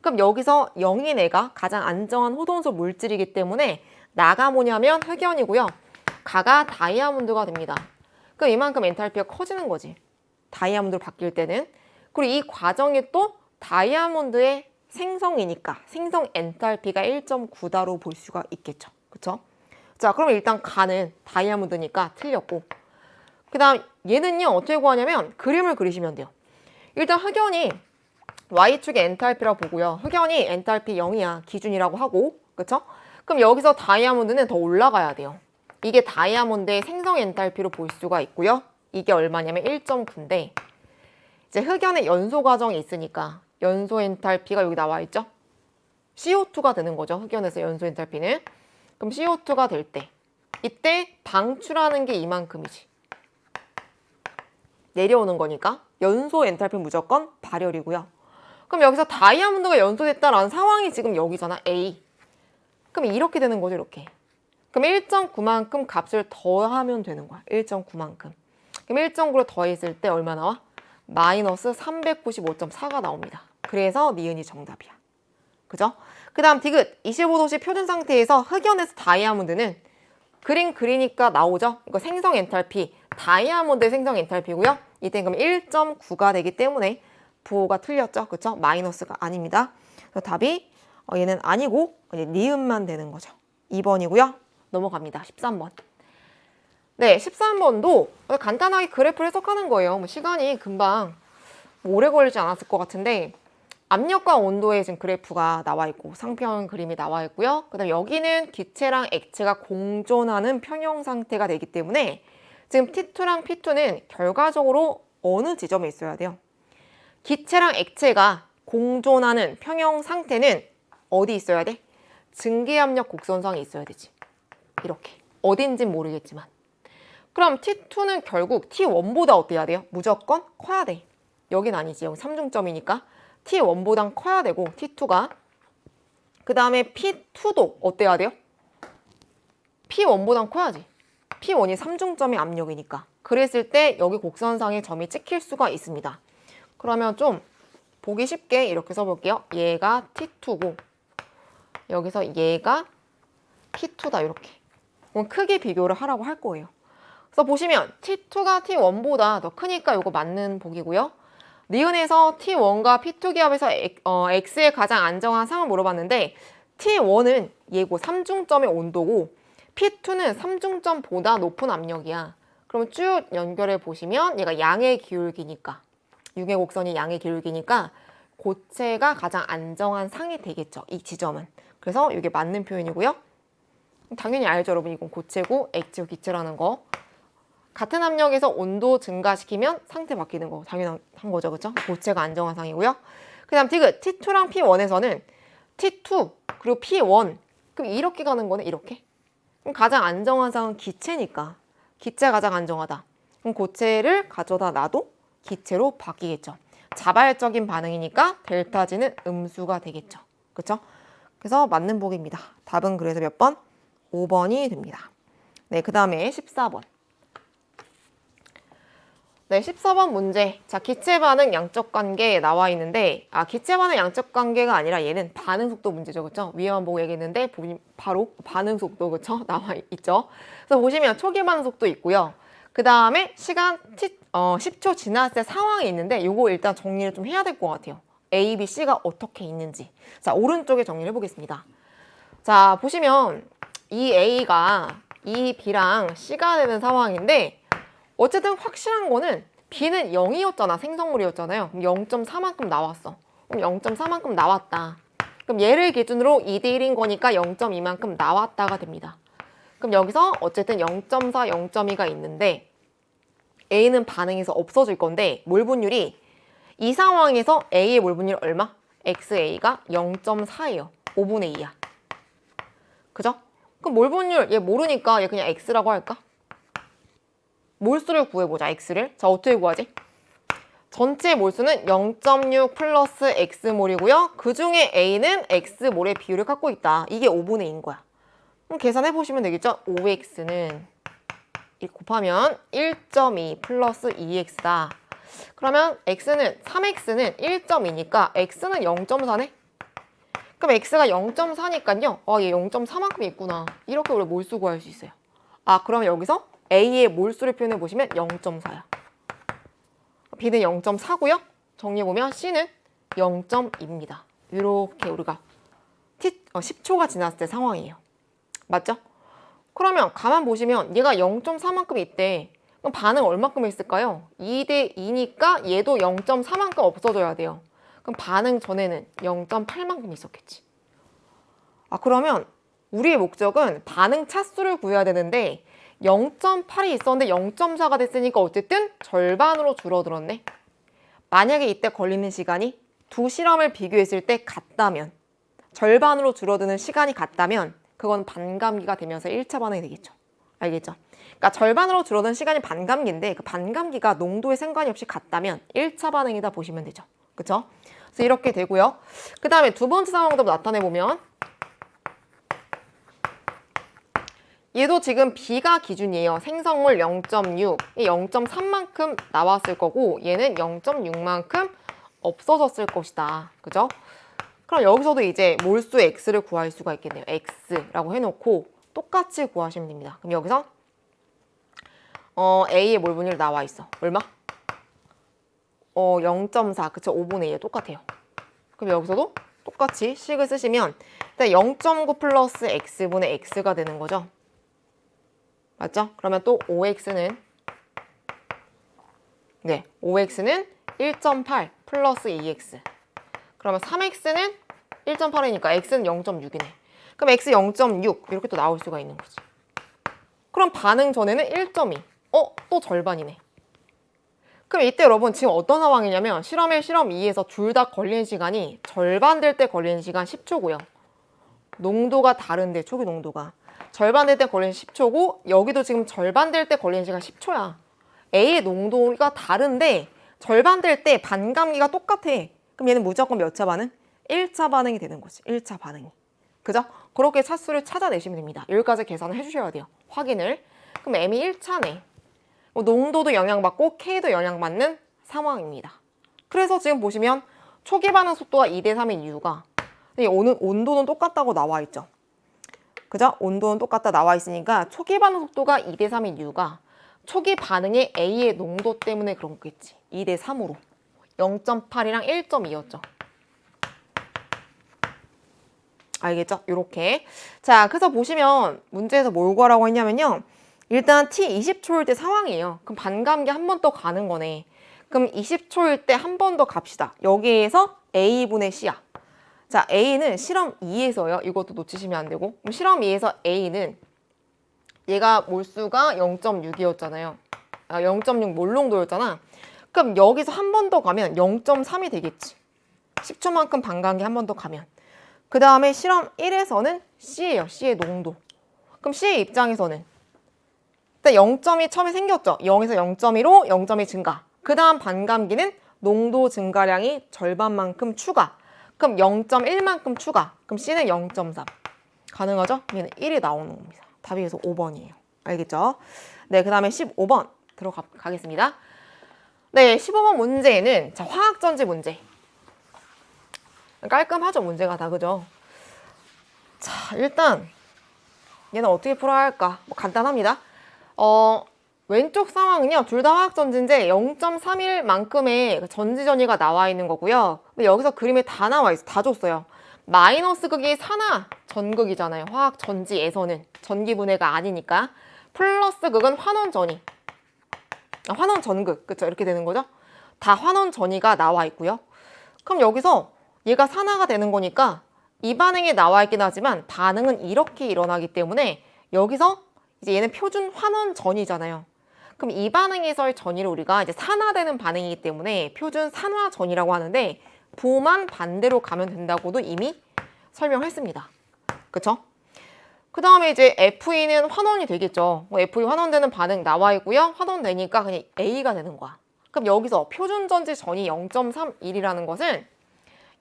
그럼 여기서 0인 애가 가장 안정한 호돈소 물질이기 때문에 나가 뭐냐면 흑연이고요. 가가 다이아몬드가 됩니다. 그럼 이만큼 엔탈피가 커지는 거지. 다이아몬드로 바뀔 때는. 그리고 이 과정이 또 다이아몬드의 생성이니까 생성 엔탈피가 1.9다로 볼 수가 있겠죠. 그쵸? 자, 그럼 일단 가는 다이아몬드니까 틀렸고 그 다음 얘는요 어떻게 구하냐면 그림을 그리시면 돼요. 일단 흑연이 Y축의 엔탈피라고 보고요. 흑연이 엔탈피 0이야. 기준이라고 하고 그쵸? 그럼 여기서 다이아몬드는 더 올라가야 돼요. 이게 다이아몬드의 생성 엔탈피로 볼 수가 있고요. 이게 얼마냐면 1.9인데 이제 흑연의 연소 과정이 있으니까 연소 엔탈피가 여기 나와 있죠? CO2가 되는 거죠. 흑연에서 연소 엔탈피는. 그럼 CO2가 될 때 이때 방출하는 게 이만큼이지. 내려오는 거니까 연소 엔탈피 무조건 발열이고요. 그럼 여기서 다이아몬드가 연소됐다라는 상황이 지금 여기잖아. A. 그럼 이렇게 되는 거죠. 이렇게. 그럼 1.9만큼 값을 더하면 되는 거야. 1.9만큼. 그럼 1.9를 더했을 때 얼마 나와? 마이너스 395.4가 나옵니다. 그래서 니은이 정답이야. 그죠? 그 다음 디귿 25도씨 표준 상태에서 흑연에서 다이아몬드는 그리니까 나오죠? 이거 생성 엔탈피, 다이아몬드의 생성 엔탈피고요. 이때 그럼 1.9가 되기 때문에 부호가 틀렸죠? 그쵸? 마이너스가 아닙니다. 그래서 답이 얘는 아니고 이제 니은만 되는 거죠. 2번이고요. 넘어갑니다. 13번. 네, 13번도 간단하게 그래프를 해석하는 거예요. 뭐 시간이 금방 오래 걸리지 않았을 것 같은데 압력과 온도의 지금 그래프가 나와 있고 상평 그림이 나와 있고요. 그다음 여기는 기체랑 액체가 공존하는 평형 상태가 되기 때문에 지금 T2랑 P2는 결과적으로 어느 지점에 있어야 돼요? 기체랑 액체가 공존하는 평형 상태는 어디 있어야 돼? 증기압력 곡선상에 있어야 되지. 이렇게. 어딘진 모르겠지만. 그럼 T2는 결국 T1보다 어때야 돼요? 무조건 커야 돼. 여긴 아니지. 여기 3중점이니까. T1보단 커야 되고 T2가. 그 다음에 P2도 어때야 돼요? P1보단 커야지. P1이 3중점의 압력이니까. 그랬을 때 여기 곡선상에 점이 찍힐 수가 있습니다. 그러면 좀 보기 쉽게 이렇게 써볼게요. 얘가 T2고 여기서 얘가 P2다 이렇게. 그럼 크게 비교를 하라고 할 거예요. 그래서 보시면 T2가 T1보다 더 크니까 이거 맞는 보기고요. 니은에서 T1과 P2 기압에서 X의 가장 안정한 상을 물어봤는데 T1은 얘고 3중점의 온도고 P2는 3중점보다 높은 압력이야. 그럼 쭉 연결해 보시면 얘가 양의 기울기니까 유계 곡선이 양의 기울기니까 고체가 가장 안정한 상이 되겠죠. 이 지점은. 그래서 이게 맞는 표현이고요. 당연히 알죠, 여러분. 이건 고체고 액체고 기체라는 거. 같은 압력에서 온도 증가시키면 상태 바뀌는 거 당연한 거죠. 그렇죠? 고체가 안정한 상이고요. 그 다음 디귿 T2랑 P1에서는 T2 그리고 P1 그럼 이렇게 가는 거네. 이렇게. 그럼 가장 안정한 상은 기체니까 기체가 가장 안정하다. 그럼 고체를 가져다 놔도 기체로 바뀌겠죠. 자발적인 반응이니까 델타 G는 음수가 되겠죠. 그렇죠? 그래서 맞는 보기입니다. 답은 그래서 몇 번? 5번이 됩니다. 네, 그 다음에 14번. 네, 14번 문제. 자, 기체 반응 양적 관계에 나와 있는데, 기체 반응 양적 관계가 아니라 얘는 반응 속도 문제죠. 그쵸? 위에만 보고 얘기했는데, 바로 반응 속도, 그쵸? 나와 있죠. 그래서 보시면 초기 반응 속도 있고요. 그 다음에 시간 10초 지났을 때 상황이 있는데, 요거 일단 정리를 좀 해야 될 것 같아요. A, B, C가 어떻게 있는지. 자, 오른쪽에 정리를 해보겠습니다. 자, 보시면 이 A가 이 B랑 C가 되는 상황인데, 어쨌든 확실한 거는 B는 0이었잖아. 생성물이었잖아요. 그럼 0.4만큼 나왔어. 그럼 0.4만큼 나왔다. 그럼 얘를 기준으로 2대 1인 거니까 0.2만큼 나왔다가 됩니다. 그럼 여기서 어쨌든 0.4, 0.2가 있는데 A는 반응에서 없어질 건데 몰 분율이 이 상황에서 A의 몰 분율 얼마? XA가 0.4예요. 5분의 2야. 그죠? 그럼 몰 분율 얘 모르니까 얘 그냥 X라고 할까? 몰수를 구해보자, X를. 자, 어떻게 구하지? 전체 몰수는 0.6 플러스 X몰이고요. 그 중에 A는 X몰의 비율을 갖고 있다. 이게 5분의 2인 거야. 그럼 계산해보시면 되겠죠? 5X는 곱하면 1.2 플러스 2X다. 그러면 X는 3X는 1.2니까 X는 0.4네? 그럼 X가 0.4니까요. 얘 0.4만큼 있구나. 이렇게 우리 몰수 구할 수 있어요. 그러면 여기서 A의 몰수를 표현해 보시면 0.4야. B는 0.4고요. 정리해보면 C는 0.2입니다. 이렇게 우리가 10초가 지났을 때 상황이에요. 맞죠? 그러면 가만 보시면 얘가 0.4만큼 있대. 그럼 반응 얼마큼 있을까요? 2대 2니까 얘도 0.4만큼 없어져야 돼요. 그럼 반응 전에는 0.8만큼 있었겠지. 그러면 우리의 목적은 반응 차수를 구해야 되는데 0.8이 있었는데 0.4가 됐으니까 어쨌든 절반으로 줄어들었네. 만약에 이때 걸리는 시간이 두 실험을 비교했을 때 같다면 절반으로 줄어드는 시간이 같다면 그건 반감기가 되면서 1차 반응이 되겠죠. 알겠죠? 그러니까 절반으로 줄어드는 시간이 반감기인데 그 반감기가 농도에 상관이 없이 같다면 1차 반응이다 보시면 되죠. 그쵸? 그래서 이렇게 되고요. 그 다음에 두 번째 상황도 나타내보면 얘도 지금 B가 기준이에요. 생성물 0.6, 이 0.3만큼 나왔을 거고 얘는 0.6만큼 없어졌을 것이다. 그죠? 그럼 여기서도 이제 몰수 X를 구할 수가 있겠네요. X라고 해놓고 똑같이 구하시면 됩니다. 그럼 여기서 A의 몰 분율 나와 있어. 얼마? 0.4, 그쵸? 5분의 1 똑같아요. 그럼 여기서도 똑같이 식을 쓰시면 0.9 플러스 X분의 X가 되는 거죠. 맞죠? 그러면 또 5X는 1.8 플러스 2X. 그러면 3X는 1.8이니까 X는 0.6이네. 그럼 X 0.6 이렇게 또 나올 수가 있는 거지. 그럼 반응 전에는 1.2. 또 절반이네. 그럼 이때 여러분 지금 어떤 상황이냐면 실험 1, 실험 2에서 둘 다 걸리는 시간이 절반 될 때 걸리는 시간 10초고요. 농도가 다른데 초기 농도가. 절반 될 때 걸리는 10초고 여기도 지금 절반 될 때 걸리는 시간 10초야. A의 농도가 다른데 절반 될 때 반감기가 똑같아. 그럼 얘는 무조건 몇 차 반응? 1차 반응이 되는 거지. 1차 반응이. 그죠? 그렇게 차수를 찾아내시면 됩니다. 여기까지 계산을 해주셔야 돼요. 확인을. 그럼 M이 1차네. 농도도 영향받고 K도 영향받는 상황입니다. 그래서 지금 보시면 초기 반응 속도가 2대 3인 이유가 온도는 똑같다고 나와 있죠. 그죠? 온도는 똑같다 나와 있으니까 초기 반응 속도가 2대 3인 이유가 초기 반응의 A의 농도 때문에 그런 거겠지. 2대 3으로. 0.8이랑 1.2였죠. 알겠죠? 이렇게. 자, 그래서 보시면 문제에서 뭘 구하라고 했냐면요. 일단 t 20초일 때 상황이에요. 그럼 반감기 한 번 더 가는 거네. 그럼 20초일 때 한 번 더 갑시다. 여기에서 A분의 C야. 자, A는 실험 2에서요. 이것도 놓치시면 안 되고. 그럼 실험 2에서 A는 얘가 몰수가 0.6이었잖아요. 0.6 몰농도였잖아. 그럼 여기서 한 번 더 가면 0.3이 되겠지. 10초만큼 반감기 한 번 더 가면. 그 다음에 실험 1에서는 C예요. C의 농도. 그럼 C의 입장에서는 일단 0점이 처음에 생겼죠. 0에서 0.2로 0점이 증가. 그 다음 반감기는 농도 증가량이 절반만큼 추가. 그럼 0.1만큼 추가. 그럼 C는 0.3. 가능하죠? 얘는 1이 나오는 겁니다. 답이 그래서 5번이에요. 알겠죠? 네, 그 다음에 15번 들어가겠습니다. 네, 15번 문제는 자, 화학전지 문제. 깔끔하죠, 문제가 다, 그죠? 자, 일단 얘는 어떻게 풀어야 할까? 간단합니다. 왼쪽 상황은요, 둘 다 화학전지인데 0.31만큼의 전지 전이가 나와 있는 거고요. 근데 여기서 그림에 다 나와 있어. 다 줬어요. 마이너스 극이 산화 전극이잖아요. 화학전지에서는 전기 분해가 아니니까. 플러스 극은 환원 전이. 환원 전극. 그쵸? 이렇게 되는 거죠? 다 환원 전이가 나와 있고요. 그럼 여기서 얘가 산화가 되는 거니까 이 반응이 나와 있긴 하지만 반응은 이렇게 일어나기 때문에 여기서 이제 얘는 표준 환원 전이잖아요. 그럼 이 반응에서의 전이를 우리가 이제 산화되는 반응이기 때문에 표준 산화 전이라고 하는데 부만 반대로 가면 된다고도 이미 설명했습니다. 그쵸? 그 다음에 이제 FE는 환원이 되겠죠. FE 환원되는 반응 나와 있고요. 환원되니까 그냥 A가 되는 거야. 그럼 여기서 표준 전지 전이 0.31이라는 것은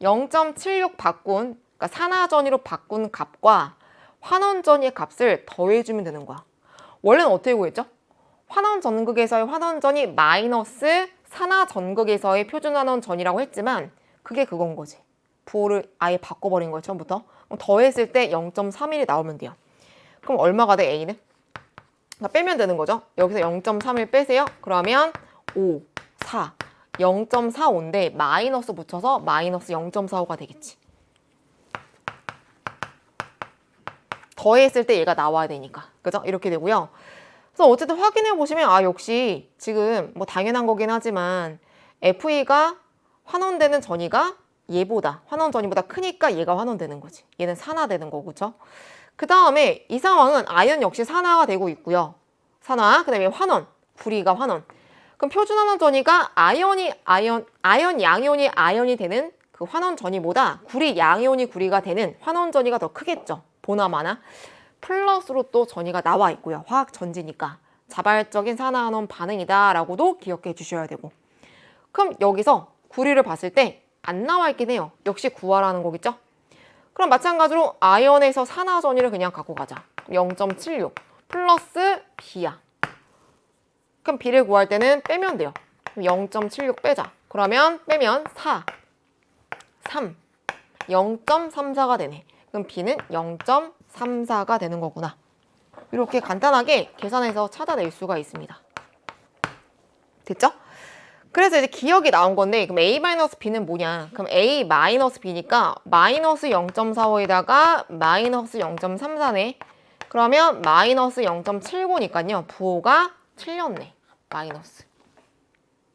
0.76 바꾼, 그러니까 산화 전이로 바꾼 값과 환원 전이의 값을 더해주면 되는 거야. 원래는 어떻게 구했죠? 환원 전극에서의 환원 전이 마이너스 산화 전극에서의 표준 환원 전이라고 했지만 그게 그건 거지. 부호를 아예 바꿔버린 거예요, 처음부터. 더했을 때 0.31이 나오면 돼요. 그럼 얼마가 돼, A는? 그러니까 빼면 되는 거죠. 여기서 0.31 빼세요. 그러면 5, 4, 0.45인데 마이너스 붙여서 마이너스 0.45가 되겠지. 더했을 때 얘가 나와야 되니까. 그죠? 이렇게 되고요. 그래서 어쨌든 확인해 보시면 역시 지금 뭐 당연한 거긴 하지만 FE가 환원되는 전이가 얘보다 환원 전이보다 크니까 얘가 환원되는 거지. 얘는 산화되는 거고, 그죠? 그 다음에 이 상황은 아연 역시 산화가 되고 있고요. 산화, 그 다음에 환원, 구리가 환원. 그럼 표준 환원 전이가 아연 양이온이 아연이 되는 그 환원 전이보다 구리 양이온이 구리가 되는 환원 전이가 더 크겠죠. 보나마나. 플러스로 또 전이가 나와 있고요. 화학 전지니까 자발적인 산화환원 반응이다라고도 기억해 주셔야 되고. 그럼 여기서 구리를 봤을 때 안 나와 있긴 해요. 역시 구하라는 거겠죠? 그럼 마찬가지로 아연에서 산화 전이를 그냥 갖고 가자. 0.76 플러스 B야. 그럼 B를 구할 때는 빼면 돼요. 0.76 빼자. 그러면 빼면 4, 3, 0.34가 되네. 그럼 B는 0.34가 되는 거구나. 이렇게 간단하게 계산해서 찾아낼 수가 있습니다. 됐죠? 그래서 이제 기억이 나온 건데 그럼 A-B는 뭐냐? 그럼 A-B니까 마이너스 0.45에다가 마이너스 0.34네. 그러면 마이너스 0.79니까요. 부호가 틀렸네. 마이너스.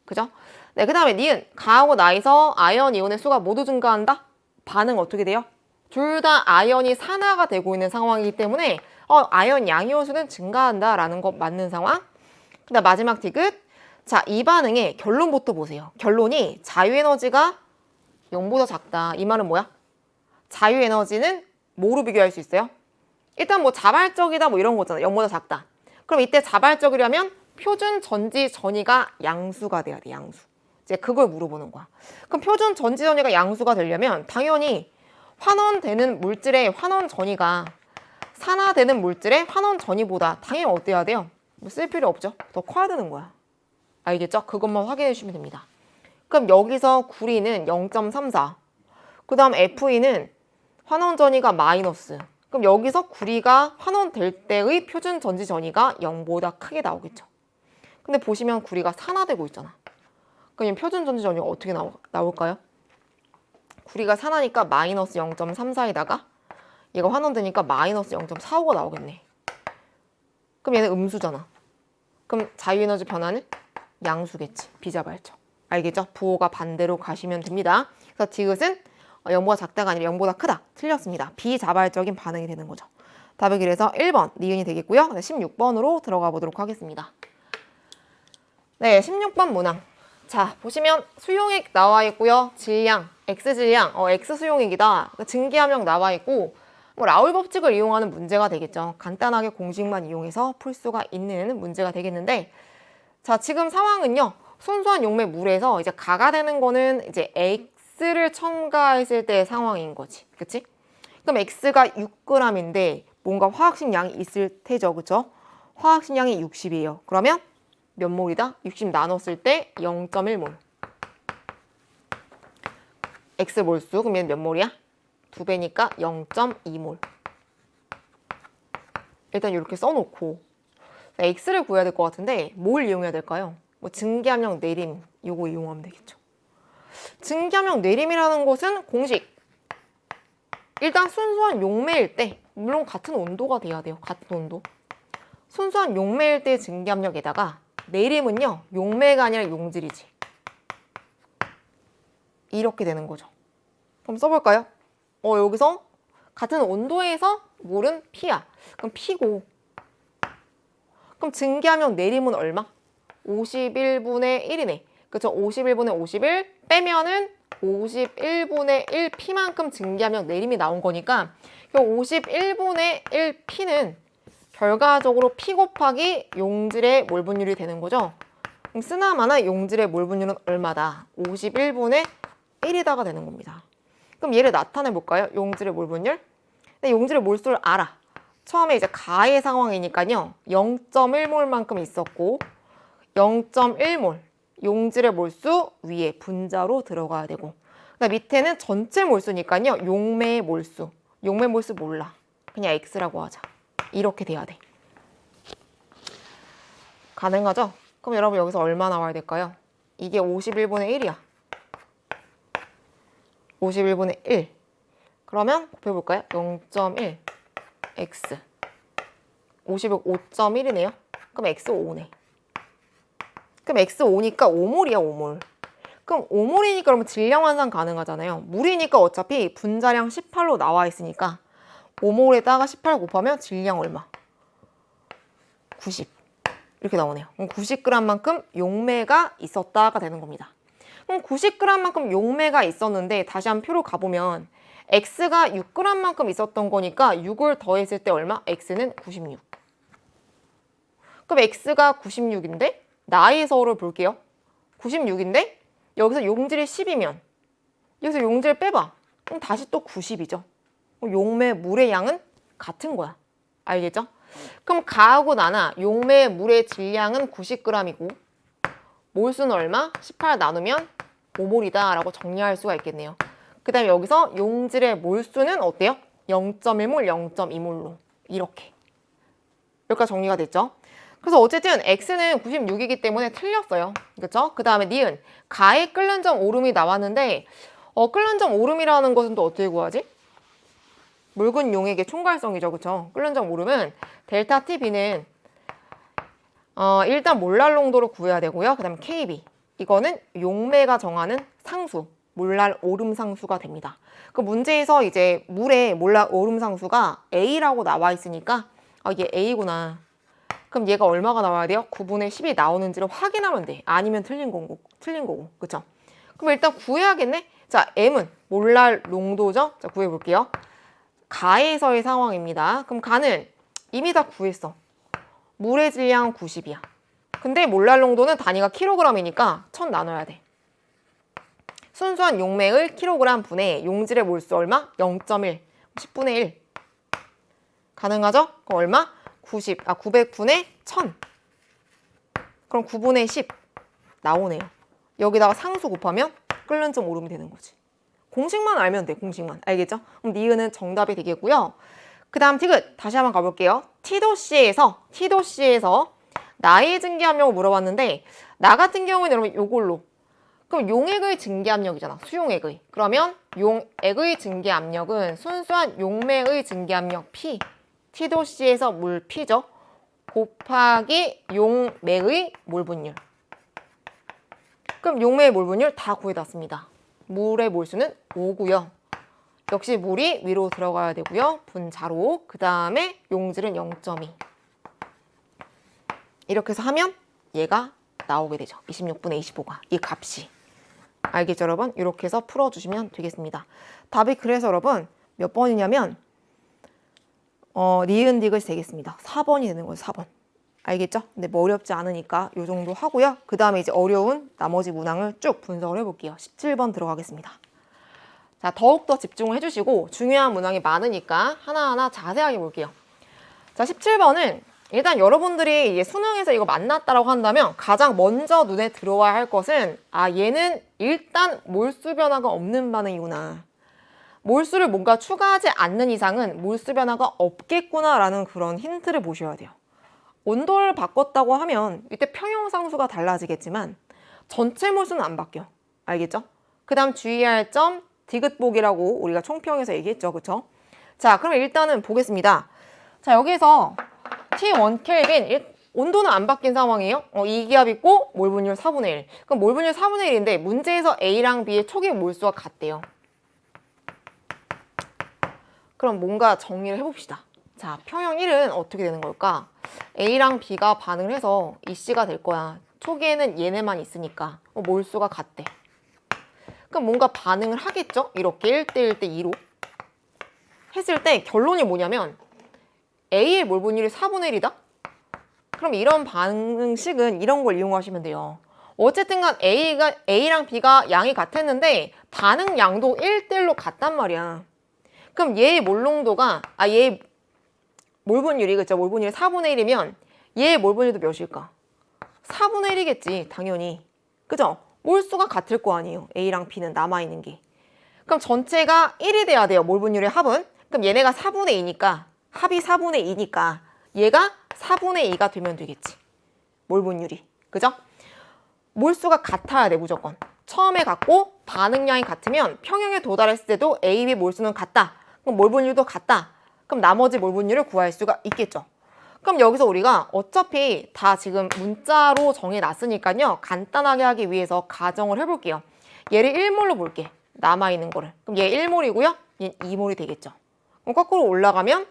그죠? 네, 그 다음에 니은 가하고 나에서 아이언 이온의 수가 모두 증가한다? 반응 어떻게 돼요? 둘 다 아이언이 산화가 되고 있는 상황이기 때문에 아이언 양이온 수는 증가한다 라는 거 맞는 상황. 그 다음 마지막 디귿. 자, 이 반응의 결론부터 보세요. 결론이 자유에너지가 0보다 작다. 이 말은 뭐야? 자유에너지는 뭐로 비교할 수 있어요? 일단 뭐 자발적이다 뭐 이런 거잖아. 0보다 작다. 그럼 이때 자발적이려면 표준 전지 전이가 양수가 돼야 돼. 양수. 이제 그걸 물어보는 거야. 그럼 표준 전지 전이가 양수가 되려면 당연히 환원되는 물질의 환원 전이가 산화되는 물질의 환원 전이보다 당연히 어때야 돼요? 뭐 쓸 필요 없죠. 더 커야 되는 거야. 알겠죠? 그것만 확인해 주시면 됩니다. 그럼 여기서 구리는 0.34. 그 다음 FE는 환원 전이가 마이너스. 그럼 여기서 구리가 환원될 때의 표준 전지 전이가 0보다 크게 나오겠죠. 근데 보시면 구리가 산화되고 있잖아. 그럼 표준 전지 전이가 어떻게 나올까요? 구리가 산화니까 마이너스 0.34에다가 얘가 환원되니까 마이너스 0.45가 나오겠네. 그럼 얘는 음수잖아. 그럼 자유에너지 변화는 양수겠지. 비자발적. 알겠죠? 부호가 반대로 가시면 됩니다. 그래서 디귿은 0보다 작다가 아니라 0보다 크다. 틀렸습니다. 비자발적인 반응이 되는 거죠. 답은 그래서 1번 니은이 되겠고요. 16번으로 들어가 보도록 하겠습니다. 네, 16번 문항. 자, 보시면 수용액 나와 있고요. 질량, X질량, X수용액이다. 증기함량 나와 있고 뭐 라울 법칙을 이용하는 문제가 되겠죠. 간단하게 공식만 이용해서 풀 수가 있는 문제가 되겠는데 자, 지금 상황은요. 순수한 용매 물에서 이제 가가 되는 거는 이제 X를 첨가했을 때의 상황인 거지. 그치? 그럼 X가 6g인데 뭔가 화학식 양이 있을 테죠. 그쵸? 화학식 양이 60이에요. 그러면 몇 몰이다? 60 나눴을 때 0.1몰. X 몰수, 그럼 얘는 몇 몰이야? 2배니까 0.2몰. 일단 이렇게 써놓고 X를 구해야 될 것 같은데 뭘 이용해야 될까요? 뭐 증기함량 내림 이거 이용하면 되겠죠. 증기함량 내림이라는 것은 공식. 일단 순수한 용매일 때 물론 같은 온도가 돼야 돼요. 같은 온도. 순수한 용매일 때 증기함력에다가 내림은요. 용매가 아니라 용질이지. 이렇게 되는 거죠. 그럼 써볼까요? 여기서 같은 온도에서 물은 P야. 그럼 P고 그럼 증기함량 내림은 얼마? 51분의 1이네. 그쵸? 51분의 51 빼면은 51분의 1P만큼 증기함량 내림이 나온 거니까 51분의 1P는 결과적으로 P 곱하기 용질의 몰 분율이 되는 거죠. 그럼 쓰나마나 용질의 몰 분율은 얼마다? 51분의 1이다가 되는 겁니다. 그럼 얘를 나타내 볼까요? 용질의 몰 분율. 근데 용질의 몰수를 알아. 처음에 이제 가의 상황이니까요. 0.1몰만큼 있었고 0.1몰 용질의 몰수 위에 분자로 들어가야 되고 그다음 밑에는 전체 몰수니까요. 용매의 몰수. 용매 몰수 몰라. 그냥 X라고 하자. 이렇게 돼야 돼. 가능하죠? 그럼 여러분 여기서 얼마 나와야 될까요? 이게 51분의 1이야. 51분의 1. 그러면 곱해볼까요? 0.1 X 55.1이네요. 그럼 X 5네. 그럼 X 5니까 5몰이야 5몰. 그럼 5몰이니까 그러면 질량 환산 가능하잖아요. 물이니까 어차피 분자량 18로 나와 있으니까 5몰에다가 18 곱하면 질량 얼마? 90. 이렇게 나오네요. 그럼 90g만큼 용매가 있었다가 되는 겁니다. 그럼 90g만큼 용매가 있었는데 다시 한번 표로 가보면 X가 6g만큼 있었던 거니까 6을 더했을 때 얼마? X는 96. 그럼 X가 96인데 나의 서울을 볼게요. 96인데 여기서 용질이 10이면 여기서 용질 빼봐. 그럼 다시 또 90이죠. 용매 물의 양은 같은 거야. 알겠죠? 그럼 가하고 나나 용매의 물의 질량은 90g이고 몰수는 얼마? 18 나누면 5몰이다 라고 정리할 수가 있겠네요. 그 다음에 여기서 용질의 몰수는 어때요? 0.1몰, 0.2몰로 이렇게 여기까지 정리가 됐죠? 그래서 어쨌든 X는 96이기 때문에 틀렸어요. 그렇죠? 그 다음에 니은 가에 끓는 점 오름이 나왔는데 끓는 점 오름이라는 것은 또 어떻게 구하지? 묽은 용액의 총괄성이죠. 그렇죠? 끓는 점 오름은 델타 TB는 일단 몰랄 농도를 구해야 되고요. 그 다음에 KB 이거는 용매가 정하는 상수 몰랄 오름 상수가 됩니다. 그 문제에서 이제 물의 몰랄 오름 상수가 A라고 나와 있으니까 이게 A구나. 그럼 얘가 얼마가 나와야 돼요? 9분의 10이 나오는지를 확인하면 돼. 아니면 틀린 거고. 그쵸? 그럼 일단 구해야겠네? 자, M은 몰랄 농도죠? 자, 구해볼게요. 가에서의 상황입니다. 그럼 가는 이미 다 구했어. 물의 질량 90이야. 근데 몰랄 농도는 단위가 킬로그램이니까 1000 나눠야 돼. 순수한 용매의 킬로그램 분의 용질의 몰수 얼마? 0.1. 10분의 1. 가능하죠? 그럼 얼마? 900분의 1000. 그럼 9분의 10 나오네요. 여기다가 상수 곱하면 끓는 점 오름이 되는 거지. 공식만 알면 돼. 공식만. 알겠죠? 그럼 니은은 정답이 되겠고요. 그 다음 티귿 다시 한번 가볼게요. T도씨에서 나의 증기압력을 물어봤는데 나 같은 경우에는 여러분 요걸로 그럼 용액의 증기압력이잖아. 수용액의. 그러면 용액의 증기압력은 순수한 용매의 증기압력 P T도씨에서 물 P죠. 곱하기 용매의 몰분율. 그럼 용매의 몰분율 다 구해놨습니다. 물의 몰수는 5고요. 역시 물이 위로 들어가야 되고요. 분자로. 그 다음에 용질은 0.2. 이렇게 해서 하면 얘가 나오게 되죠. 26분의 25가. 이 값이. 알겠죠, 여러분? 이렇게 해서 풀어주시면 되겠습니다. 답이 그래서 여러분 몇 번이냐면 니은 디귿이 되겠습니다. 4번이 되는 거예요. 4번. 알겠죠? 근데 뭐 어렵지 않으니까 이 정도 하고요. 그 다음에 이제 어려운 나머지 문항을 쭉 분석을 해볼게요. 17번 들어가겠습니다. 자, 더욱더 집중을 해주시고 중요한 문항이 많으니까 하나하나 자세하게 볼게요. 자, 17번은 일단 여러분들이 이제 수능에서 이거 만났다라고 한다면 가장 먼저 눈에 들어와야 할 것은 얘는 일단 몰수 변화가 없는 반응이구나. 몰수를 뭔가 추가하지 않는 이상은 몰수 변화가 없겠구나라는 그런 힌트를 보셔야 돼요. 온도를 바꿨다고 하면 이때 평형상수가 달라지겠지만 전체 몰수는 안 바뀌어. 알겠죠? 그 다음 주의할 점 디귿복이라고 우리가 총평에서 얘기했죠. 그쵸? 자, 그럼 일단은 보겠습니다. 자, 여기서 T1 켈빈 온도는 안 바뀐 상황이에요. 이기압 있고 몰분율 4분의 1. 그럼 몰분율 4분의 1인데 문제에서 A랑 B의 초기 몰수가 같대요. 그럼 뭔가 정리를 해봅시다. 자, 평형 1은 어떻게 되는 걸까? A랑 B가 반응을 해서 EC가 될 거야. 초기에는 얘네만 있으니까 몰수가 같대. 그럼 뭔가 반응을 하겠죠? 이렇게 1대 1대 2로 했을 때 결론이 뭐냐면 A의 몰분율이 4분의 1이다? 그럼 이런 반응식은 이런 걸 이용하시면 돼요. 어쨌든 간 A랑 B가 양이 같았는데 반응 양도 1대 1로 같단 말이야. 그럼 얘의 몰농도가 얘의 몰분율이 그죠? 몰분율이 4분의 1이면 얘의 몰분율도 몇일까? 4분의 1이겠지 당연히. 그죠? 몰수가 같을 거 아니에요. A랑 B는 남아있는 게. 그럼 전체가 1이 돼야 돼요. 몰분율의 합은. 그럼 얘네가 4분의 2니까 합이 4분의 2니까 얘가 4분의 2가 되면 되겠지. 몰분율이. 그죠? 몰수가 같아야 돼 무조건. 처음에 같고 반응량이 같으면 평형에 도달했을 때도 A, B 몰수는 같다. 그럼 몰분율도 같다. 그럼 나머지 몰분율을 구할 수가 있겠죠. 그럼 여기서 우리가 어차피 다 지금 문자로 정해놨으니까요. 간단하게 하기 위해서 가정을 해볼게요. 얘를 1몰로 볼게. 남아있는 거를. 그럼 얘 1몰이고요. 얘 2몰이 되겠죠. 그럼 거꾸로 올라가면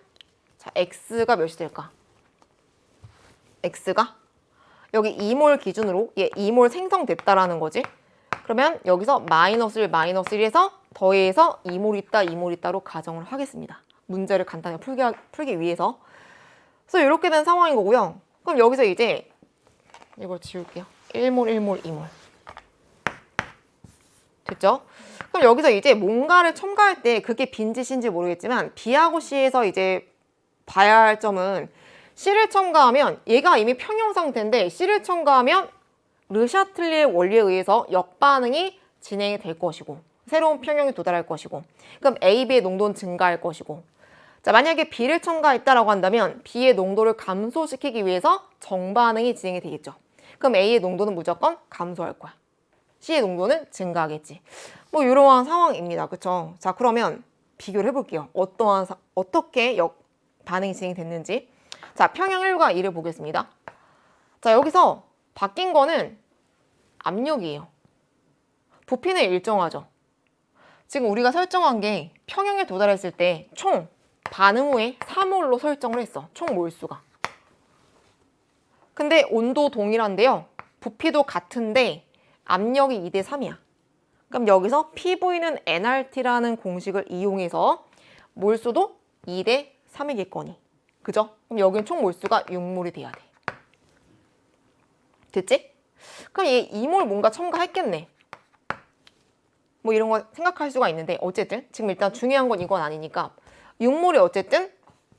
자, X가 몇이 될까? X가 여기 2몰 기준으로 얘 2몰 생성됐다라는 거지. 그러면 여기서 마이너스 1, 마이너스 1에서 더해서 2몰 있다, 2몰 있다로 가정을 하겠습니다. 문제를 간단히 풀기 위해서. 그래서 이렇게 된 상황인 거고요. 그럼 여기서 이제 이걸 지울게요. 1몰, 1몰, 2몰. 됐죠? 그럼 여기서 이제 뭔가를 첨가할 때 그게 빈짓인지 모르겠지만 B하고 C에서 이제 봐야 할 점은 C를 첨가하면 얘가 이미 평형 상태인데 C를 첨가하면 르샤틀리의 원리에 의해서 역반응이 진행이 될 것이고 새로운 평형에 도달할 것이고 그럼 A, B의 농도는 증가할 것이고 자 만약에 B를 첨가했다라고 한다면 B의 농도를 감소시키기 위해서 정반응이 진행이 되겠죠. 그럼 A의 농도는 무조건 감소할 거야. C의 농도는 증가하겠지. 뭐 이러한 상황입니다. 그쵸? 자 그러면 비교를 해볼게요. 어떻게 반응이 진행이 됐는지. 자 평형 1과 2를 보겠습니다. 자 여기서 바뀐 거는 압력이에요. 부피는 일정하죠. 지금 우리가 설정한 게 평형에 도달했을 때 총 반응 후에 3몰로 설정을 했어. 총 몰수가. 근데 온도 동일한데요. 부피도 같은데 압력이 2대 3이야. 그럼 여기서 PV는 nRT라는 공식을 이용해서 몰수도 2대 3이겠거니. 그죠? 그럼 여기는 총 몰수가 6몰이 돼야 돼. 됐지? 그럼 얘 2몰 뭔가 첨가했겠네. 뭐 이런 거 생각할 수가 있는데 어쨌든 지금 일단 중요한 건 이건 아니니까 6몰이 어쨌든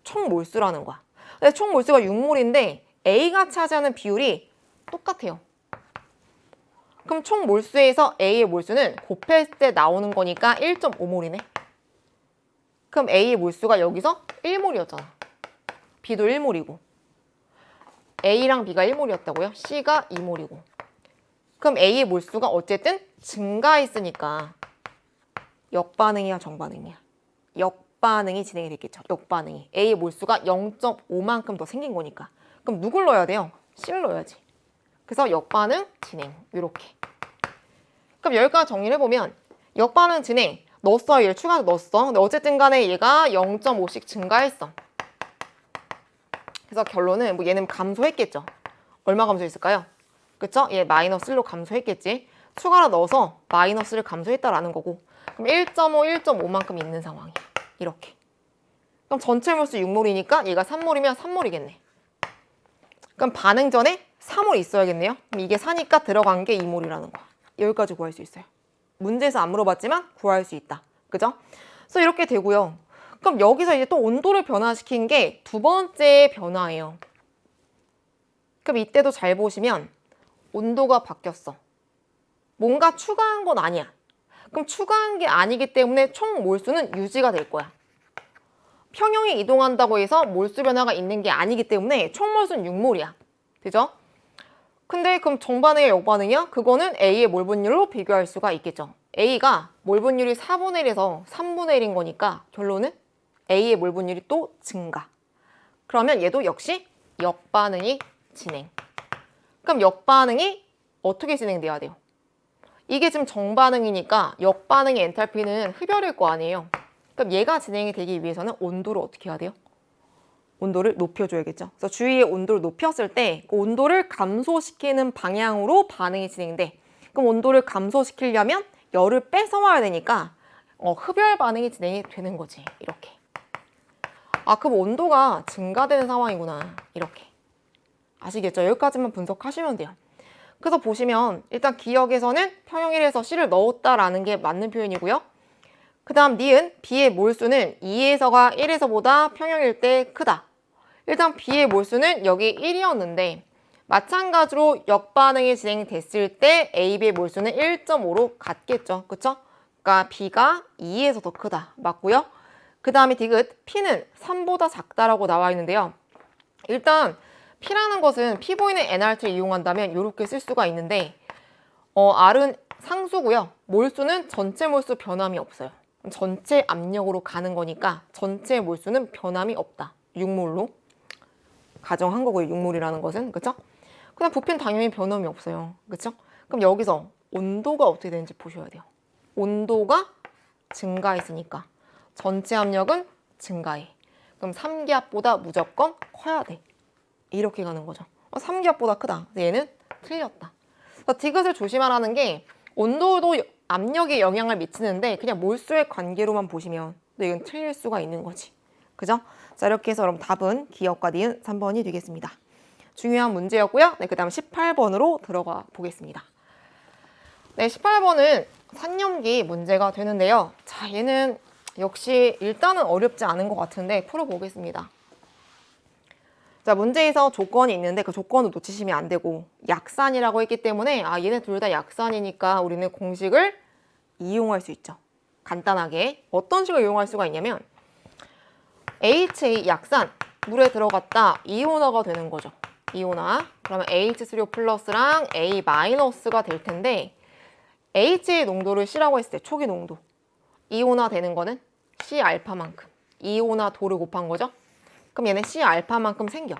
총 몰수라는 거야. 근데 총 몰수가 6몰인데 A가 차지하는 비율이 똑같아요. 그럼 총 몰수에서 A의 몰수는 곱했을 때 나오는 거니까 1.5몰이네. 그럼 A의 몰수가 여기서 1몰이었잖아. B도 1몰이고 A랑 B가 1몰이었다고요? C가 2몰이고 그럼 A의 몰수가 어쨌든 증가했으니까 역반응이야 정반응이야? 역반응이 진행이 됐겠죠. 역반응이. A의 몰수가 0.5만큼 더 생긴 거니까. 그럼 누굴 넣어야 돼요? C를 넣어야지. 그래서 역반응 진행 이렇게. 그럼 여기까지 정리를 해보면 역반응 진행 넣었어. 얘를 추가해서 넣었어. 근데 어쨌든 간에 얘가 0.5씩 증가했어. 그래서 결론은 뭐 얘는 감소했겠죠. 얼마 감소했을까요? 그쵸? 얘 마이너스 1로 감소했겠지. 추가로 넣어서 마이너스를 감소했다라는 거고 그럼 1.5, 1.5만큼 있는 상황이야. 이렇게. 그럼 전체 몰수 6몰이니까 얘가 3몰이면 3몰이겠네. 그럼 반응 전에 3몰 있어야겠네요. 그럼 이게 4니까 들어간 게 2몰이라는 거야. 여기까지 구할 수 있어요. 문제에서 안 물어봤지만 구할 수 있다. 그죠? 그래서 이렇게 되고요. 그럼 여기서 이제 또 온도를 변화시킨 게 두 번째 변화예요. 그럼 이때도 잘 보시면 온도가 바뀌었어. 뭔가 추가한 건 아니야. 그럼 추가한 게 아니기 때문에 총 몰수는 유지가 될 거야. 평형이 이동한다고 해서 몰수 변화가 있는 게 아니기 때문에 총 몰수는 6몰이야. 되죠? 근데 그럼 정반응이야 역반응이야? 그거는 A의 몰 분율로 비교할 수가 있겠죠. A가 몰 분율이 4분의 1에서 3분의 1인 거니까 결론은 A의 몰 분율이 또 증가. 그러면 얘도 역시 역반응이 진행. 그럼 역반응이 어떻게 진행돼야 돼요? 이게 지금 정반응이니까 역반응의 엔탈피는 흡열일 거 아니에요. 그럼 얘가 진행이 되기 위해서는 온도를 어떻게 해야 돼요? 온도를 높여줘야겠죠. 그래서 주위의 온도를 높였을 때 그 온도를 감소시키는 방향으로 반응이 진행돼. 그럼 온도를 감소시키려면 열을 뺏어와야 되니까 흡열 반응이 진행이 되는 거지. 이렇게. 아, 그럼 온도가 증가되는 상황이구나. 이렇게. 아시겠죠? 여기까지만 분석하시면 돼요. 그래서 보시면 일단 기억에서는 평형 1에서 C를 넣었다라는 게 맞는 표현이고요. 그 다음 니은 B의 몰수는 2에서가 1에서보다 평형일 때 크다. 일단 B의 몰수는 여기 1이었는데 마찬가지로 역반응이 진행됐을 때 A, B의 몰수는 1.5로 같겠죠. 그쵸? 그러니까 B가 2에서 더 크다. 맞고요. 그 다음에 디귿 P는 3보다 작다라고 나와 있는데요. 일단 P라는 것은 P 보이는 nRT를 이용한다면 이렇게 쓸 수가 있는데 R은 상수고요. 몰수는 전체 몰수 변함이 없어요. 전체 압력으로 가는 거니까 전체 몰수는 변함이 없다. 6몰로 가정한 거고요. 6몰이라는 것은. 그쵸? 그냥 부피는 당연히 변함이 없어요. 그쵸? 그럼 여기서 온도가 어떻게 되는지 보셔야 돼요. 온도가 증가했으니까 전체 압력은 증가해. 그럼 3기압보다 무조건 커야 돼. 이렇게 가는 거죠. 3기압보다 크다. 얘는 틀렸다. 그래서 디귿을 조심하라는 게 온도도 압력에 영향을 미치는데 그냥 몰수의 관계로만 보시면 이건 틀릴 수가 있는 거지. 그죠? 자, 이렇게 해서 그럼 답은 기억과 니은 3번이 되겠습니다. 중요한 문제였고요. 네, 그 다음 18번으로 들어가 보겠습니다. 네, 18번은 산염기 문제가 되는데요. 자, 얘는 역시 일단은 어렵지 않은 것 같은데 풀어보겠습니다. 자, 문제에서 조건이 있는데 그 조건을 놓치시면 안 되고 약산이라고 했기 때문에 얘네 둘 다 약산이니까 우리는 공식을 이용할 수 있죠. 간단하게 어떤 식으로 이용할 수가 있냐면 HA 약산 물에 들어갔다 이온화가 되는 거죠. 이온화. 그러면 H3O 플러스랑 A 마이너스가 될 텐데 HA 농도를 C라고 했을 때 초기 농도 이온화 되는 거는 C 알파만큼 이온화 도를 곱한 거죠. 그럼 얘는 C 알파만큼 생겨.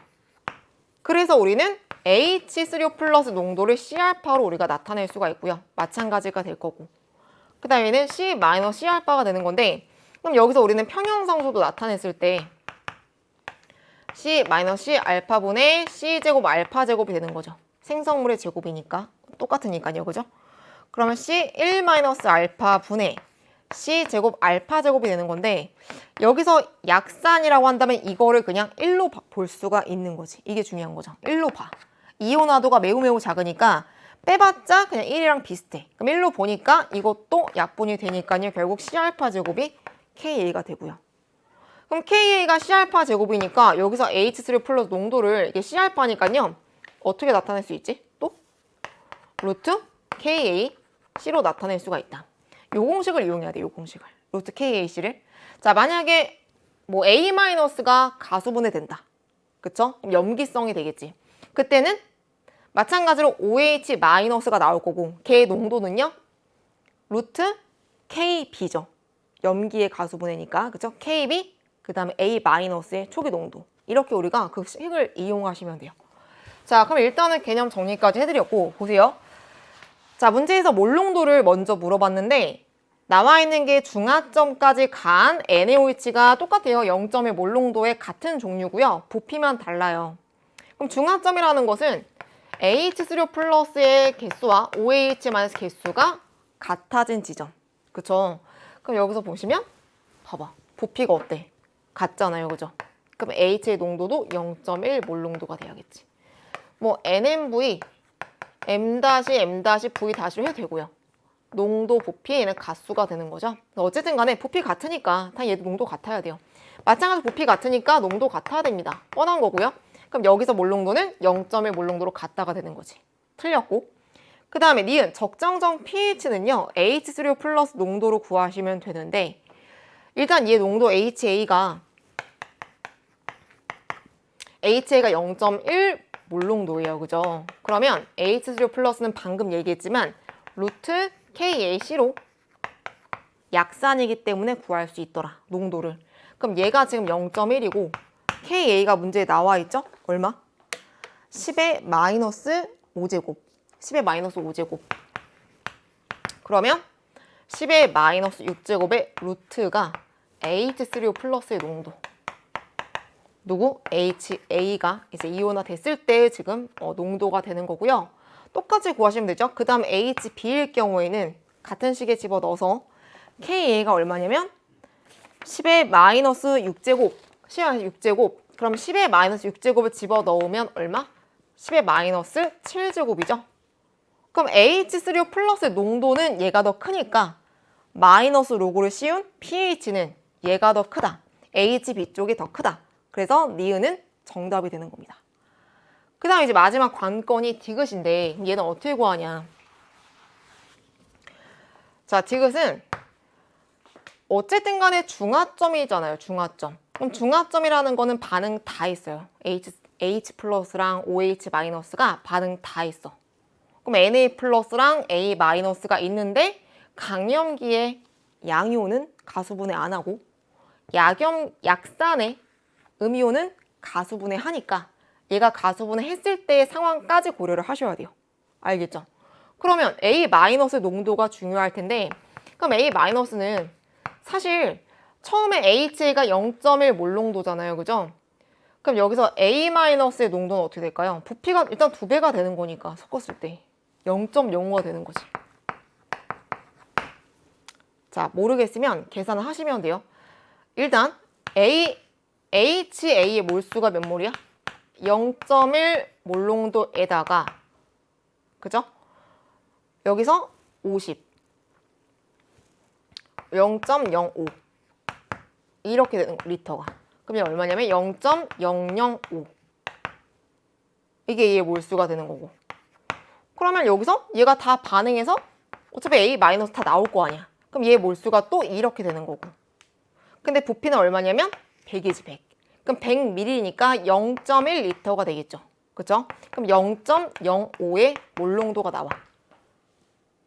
그래서 우리는 H3O 플러스 농도를 C 알파로 우리가 나타낼 수가 있고요. 마찬가지가 될 거고. 그 다음에는 C 마이너스 C 알파가 되는 건데 그럼 여기서 우리는 평형상수도 나타냈을 때 C 마이너스 C 알파분의 C 제곱 알파 제곱이 되는 거죠. 생성물의 제곱이니까 똑같으니까요. 그죠? 그러면 C 1 마이너스 알파 분의 C 제곱 알파 제곱이 되는 건데 여기서 약산이라고 한다면 이거를 그냥 1로 볼 수가 있는 거지. 이게 중요한 거죠. 1로 봐. 이온화도가 매우 작으니까 빼봤자 그냥 1이랑 비슷해. 그럼 1로 보니까 이것도 약분이 되니까요. 결국 C알파 제곱이 KA가 되고요. 그럼 KA가 C알파 제곱이니까 여기서 H3 플러스 농도를 이게 C알파니까요. 어떻게 나타낼 수 있지? 또? 루트 KA C로 나타낼 수가 있다. 요 공식을 이용해야 돼. 요 공식을. 루트 KAC를. 자, 만약에 뭐 A-가 가수분해 된다. 그쵸? 그럼 염기성이 되겠지. 그때는 마찬가지로 OH-가 나올 거고 걔의 농도는요. 루트 KB죠. 염기의 가수분해니까. 그쵸? KB 그 다음에 A-의 초기 농도. 이렇게 우리가 그 식을 이용하시면 돼요. 자, 그럼 일단은 개념 정리까지 해드렸고 보세요. 자, 문제에서 몰 농도를 먼저 물어봤는데 나와 있는 게 중하점까지 간 NaOH가 똑같아요. 0.1 몰 농도의 같은 종류고요. 부피만 달라요. 그럼 중하점이라는 것은 H3O 플러스의 개수와 OH- 개수가 같아진 지점. 그쵸? 그럼 여기서 보시면 봐봐. 부피가 어때? 같잖아요. 그죠? 그럼 H의 농도도 0.1 몰 농도가 돼야겠지. 뭐 NMV, M-M-V-로 해도 되고요. 농도, 부피, 얘는 가수가 되는 거죠. 어쨌든 간에 부피 같으니까 다 얘도 농도 같아야 돼요. 마찬가지로 부피 같으니까 농도 같아야 됩니다. 뻔한 거고요. 그럼 여기서 몰 농도는 0.1 몰 농도로 같다가 되는 거지. 틀렸고. 그 다음에 니은 적정정 pH는요. H3O 플러스 농도로 구하시면 되는데 일단 얘 농도 HA가 0.1 몰 농도예요. 그죠? 그러면 H3O 플러스는 방금 얘기했지만 루트 KAC로 약산이기 때문에 구할 수 있더라. 농도를. 그럼 얘가 지금 0.1이고 KA가 문제에 나와 있죠? 얼마? 10의 마이너스 5제곱. 10의 마이너스 5제곱. 그러면 10의 마이너스 6제곱의 루트가 H3O 플러스의 농도. 누구? HA가 이제 이온화 됐을 때 지금 농도가 되는 거고요. 똑같이 구하시면 되죠. 그 다음 HB일 경우에는 같은 식에 집어넣어서 KA가 얼마냐면 10의 마이너스 6제곱 10의 6제곱 그럼 10의 마이너스 6제곱을 집어넣으면 얼마? 10의 마이너스 7제곱이죠. 그럼 H3O 플러스 농도는 얘가 더 크니까 마이너스 로그를 씌운 pH는 얘가 더 크다. HB 쪽이 더 크다. 그래서 니은은 정답이 되는 겁니다. 그 다음 이제 마지막 관건이 디귿인데 얘는 어떻게 구하냐. 자, 디귿은 어쨌든 간에 중하점이잖아요. 중하점. 그럼 중하점이라는 거는 반응 다 있어요. H 플러스랑 OH 마이너스가 반응 다 있어. 그럼 Na 플러스랑 A 마이너스가 있는데 강염기의 양이온은 가수분해 안 하고 약산의 음이온은 가수분해 하니까 얘가 가수분해 했을 때의 상황까지 고려를 하셔야 돼요. 알겠죠? 그러면 A 마이너스 농도가 중요할 텐데 그럼 A 마이너스는 사실 처음에 HA가 0.1 몰 농도잖아요. 그죠? 그럼 여기서 A 마이너스의 농도는 어떻게 될까요? 부피가 일단 2배가 되는 거니까 섞었을 때 0.05가 되는 거지. 자, 모르겠으면 계산을 하시면 돼요. 일단 HA의 몰수가 몇 몰이야? 0.1 몰농도에다가 그죠? 여기서 50 0.05 이렇게 되는 거, 리터가. 그럼 얼마냐면 0.005 이게 A의 몰수가 되는 거고. 그러면 여기서 얘가 다 반응해서 어차피 A 마이너스 다 나올 거 아니야. 그럼 얘의 몰수가 또 이렇게 되는 거고. 근데 부피는 얼마냐면 100이지 100. 그럼 100ml니까 0.1L가 되겠죠. 그죠? 그럼 0.05의 몰농도가 나와.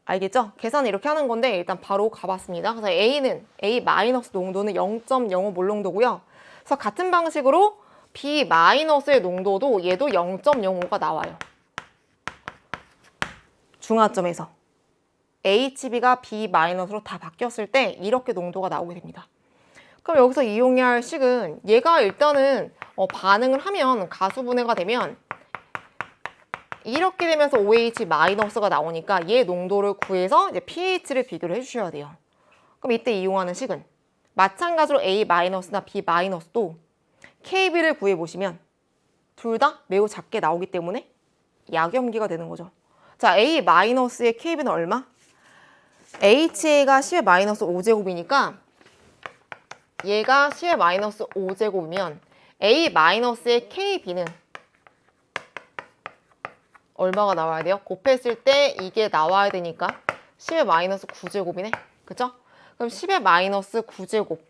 알겠죠? 계산을 이렇게 하는 건데 일단 바로 가봤습니다. 그래서 A 마이너스 농도는 0.05 몰농도고요. 그래서 같은 방식으로 B 마이너스의 농도도 얘도 0.05가 나와요. 중화점에서. HB가 B 마이너스로 다 바뀌었을 때 이렇게 농도가 나오게 됩니다. 그럼 여기서 이용해야 할 식은 얘가 일단은 반응을 하면 가수분해가 되면 이렇게 되면서 OH 마이너스가 나오니까 얘 농도를 구해서 이제 pH를 비교를 해주셔야 돼요. 그럼 이때 이용하는 식은 마찬가지로 A 마이너스나 B 마이너스도 KB를 구해보시면 둘 다 매우 작게 나오기 때문에 약염기가 되는 거죠. 자, A 마이너스의 KB는 얼마? HA가 10의 마이너스 5제곱이니까 얘가 10의 마이너스 5제곱이면 A 마이너스의 KB는 얼마가 나와야 돼요? 곱했을 때 이게 나와야 되니까 10의 마이너스 9제곱이네. 그죠? 그럼 10의 마이너스 9제곱.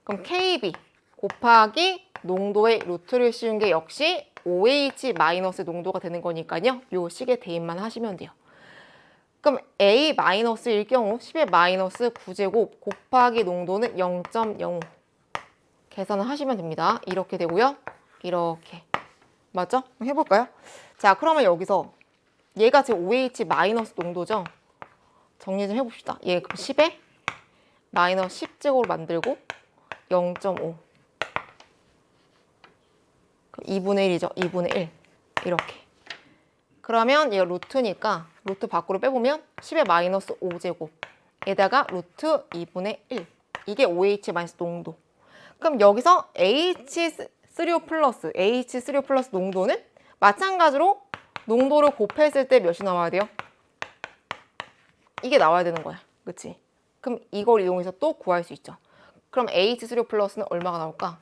그럼 KB 곱하기 농도의 루트를 씌운 게 역시 OH 마이너스 농도가 되는 거니까요. 요 식의 대입만 하시면 돼요. 그럼 A 마이너스일 경우 10의 마이너스 9제곱 곱하기 농도는 0.05. 계산을 하시면 됩니다. 이렇게 되고요. 이렇게. 맞죠? 해볼까요? 자, 그러면 여기서 얘가 제 OH 마이너스 농도죠? 정리 좀 해봅시다. 얘 그럼 10에 마이너스 10제곱을 만들고 0.5. 2분의 1이죠. 2분의 1. 이렇게. 그러면 얘가 루트니까 루트 밖으로 빼보면 10의 마이너스 5제곱에다가 루트 2분의 1. 이게 OH 마이너스 농도. 그럼 여기서 H3O 플러스 농도는 마찬가지로 농도를 곱했을 때 몇이 나와야 돼요? 이게 나와야 되는 거야. 그치? 그럼 이걸 이용해서 또 구할 수 있죠. 그럼 H3O 플러스는 얼마가 나올까?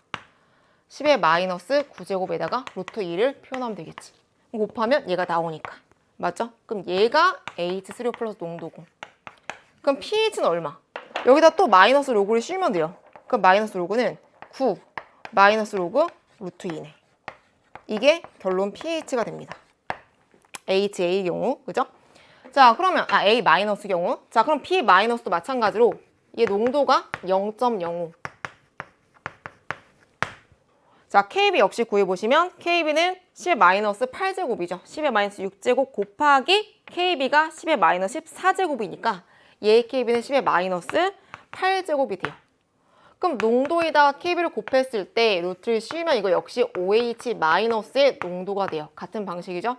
10의 마이너스 9제곱에다가 루트 2를 표현하면 되겠지. 곱하면 얘가 나오니까. 맞죠? 그럼 얘가 H3O 플러스 농도고. 그럼 pH는 얼마? 여기다 또 마이너스 로그를 씌우면 돼요. 그럼 마이너스 로그는 9 마이너스 로그 루트 2네. 이게 결론 pH가 됩니다. HA의 경우, 그죠? 자, 그러면 A 마이너스 경우. 자, 그럼 B 마이너스도 마찬가지로 얘 농도가 0.05. 자, KB 역시 구해보시면 KB는 10의 마이너스 8제곱이죠. 10의 마이너스 6제곱 곱하기 KB가 10의 마이너스 14제곱이니까 얘의 KB는 10의 마이너스 8제곱이 돼요. 그럼 농도에다가 KB를 곱했을 때 루트를 씌우면 이거 역시 OH 마이너스의 농도가 돼요. 같은 방식이죠.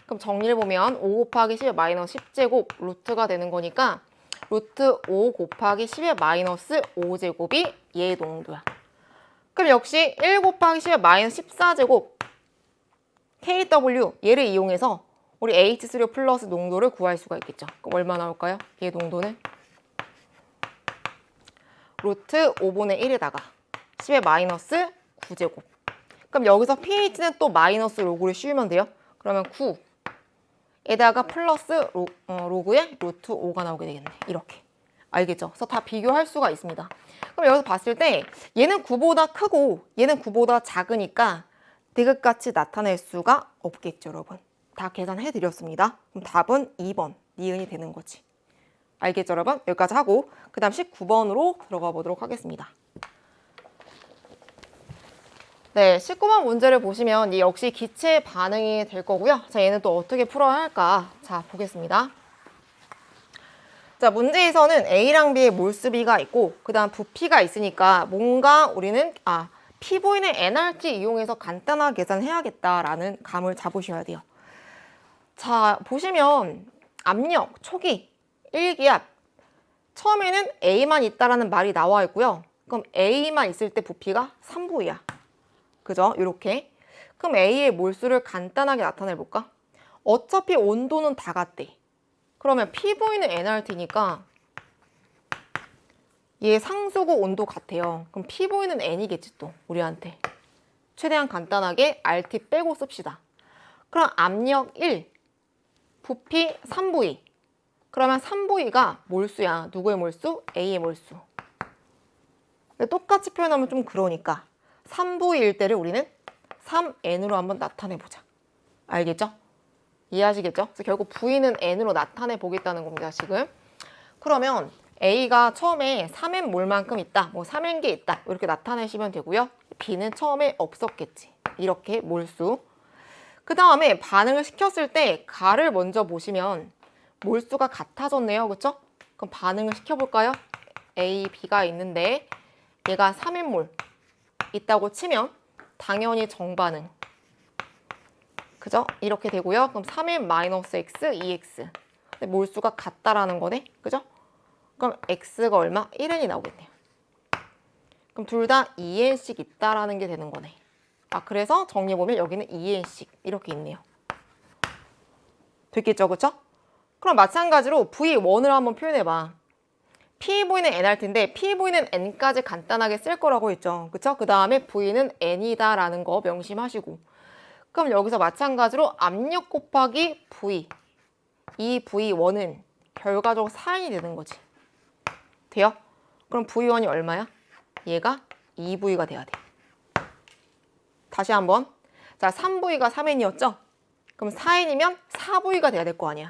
그럼 정리를 보면 5 곱하기 10의 마이너스 10제곱 루트가 되는 거니까 루트 5 곱하기 10의 마이너스 5제곱이 얘의 농도야. 그럼 역시 1 곱하기 10의 마이너스 14제곱 KW 얘를 이용해서 우리 H3O 플러스 농도를 구할 수가 있겠죠. 그럼 얼마 나올까요? 얘 농도는 루트 5분의 1에다가 10의 마이너스 9제곱. 그럼 여기서 pH는 또 마이너스 로그를 씌우면 돼요. 그러면 9에다가 플러스 로그의 루트 5가 나오게 되겠네. 이렇게. 알겠죠? 그래서 다 비교할 수가 있습니다. 그럼 여기서 봤을 때 얘는 9보다 크고 얘는 9보다 작으니까 디귿같이 나타낼 수가 없겠죠, 여러분. 다 계산해 드렸습니다. 그럼 답은 2번, 니은이 되는 거지. 알겠죠, 여러분? 여기까지 하고 그 다음 19번으로 들어가 보도록 하겠습니다. 네, 19번 문제를 보시면 이 역시 기체 반응이 될 거고요. 자, 얘는 또 어떻게 풀어야 할까? 자, 보겠습니다. 자, 문제에서는 A랑 B의 몰수비가 있고 그 다음 부피가 있으니까 뭔가 우리는 P 보이는 nRT 이용해서 간단하게 계산해야겠다라는 감을 잡으셔야 돼요. 자, 보시면 압력, 초기, 1기압 처음에는 A만 있다라는 말이 나와 있고요. 그럼 A만 있을 때 부피가 3부야. 그죠? 이렇게. 그럼 A의 몰수를 간단하게 나타내 볼까? 어차피 온도는 다 같대. 그러면 P 보이는 nRT니까 얘 상수고 온도 같아요. 그럼 P 보이는 n이겠지 또 우리한테. 최대한 간단하게 RT 빼고 씁시다. 그럼 압력 1, 부피 3V. 그러면 3V가 몰수야. 누구의 몰수? A의 몰수. 똑같이 표현하면 좀 그러니까 3V일 때를 우리는 3N으로 한번 나타내보자. 알겠죠? 이해하시겠죠? 그래서 결국 V는 N으로 나타내보겠다는 겁니다, 지금. 그러면 A가 처음에 3N몰만큼 있다. 뭐 3N개 있다. 이렇게 나타내시면 되고요. B는 처음에 없었겠지. 이렇게 몰수. 그 다음에 반응을 시켰을 때 가를 먼저 보시면 몰수가 같아졌네요. 그쵸? 그럼 반응을 시켜볼까요? A, B가 있는데 얘가 3N몰 있다고 치면 당연히 정반응. 그죠? 이렇게 되고요. 그럼 3N-X, 2X. 근데 몰수가 같다라는 거네. 그죠? 그럼 X가 얼마? 1N이 나오겠네요. 그럼 둘 다 2N씩 있다라는 게 되는 거네. 아, 그래서 정리해보면 여기는 2N씩 이렇게 있네요. 됐겠죠? 그쵸? 그럼 마찬가지로 V1을 한번 표현해봐. PV는 N 할 텐데 PV는 N까지 간단하게 쓸 거라고 했죠. 그쵸? 그 다음에 V는 N이다 라는 거 명심하시고. 그럼 여기서 마찬가지로 압력 곱하기 V. 이 V1은 결과적으로 4N이 되는 거지. 돼요? 그럼 V1이 얼마야? 얘가 2V가 돼야 돼. 다시 한번. 자, 3V가 3N이었죠? 그럼 4N이면 4V가 돼야 될 거 아니야.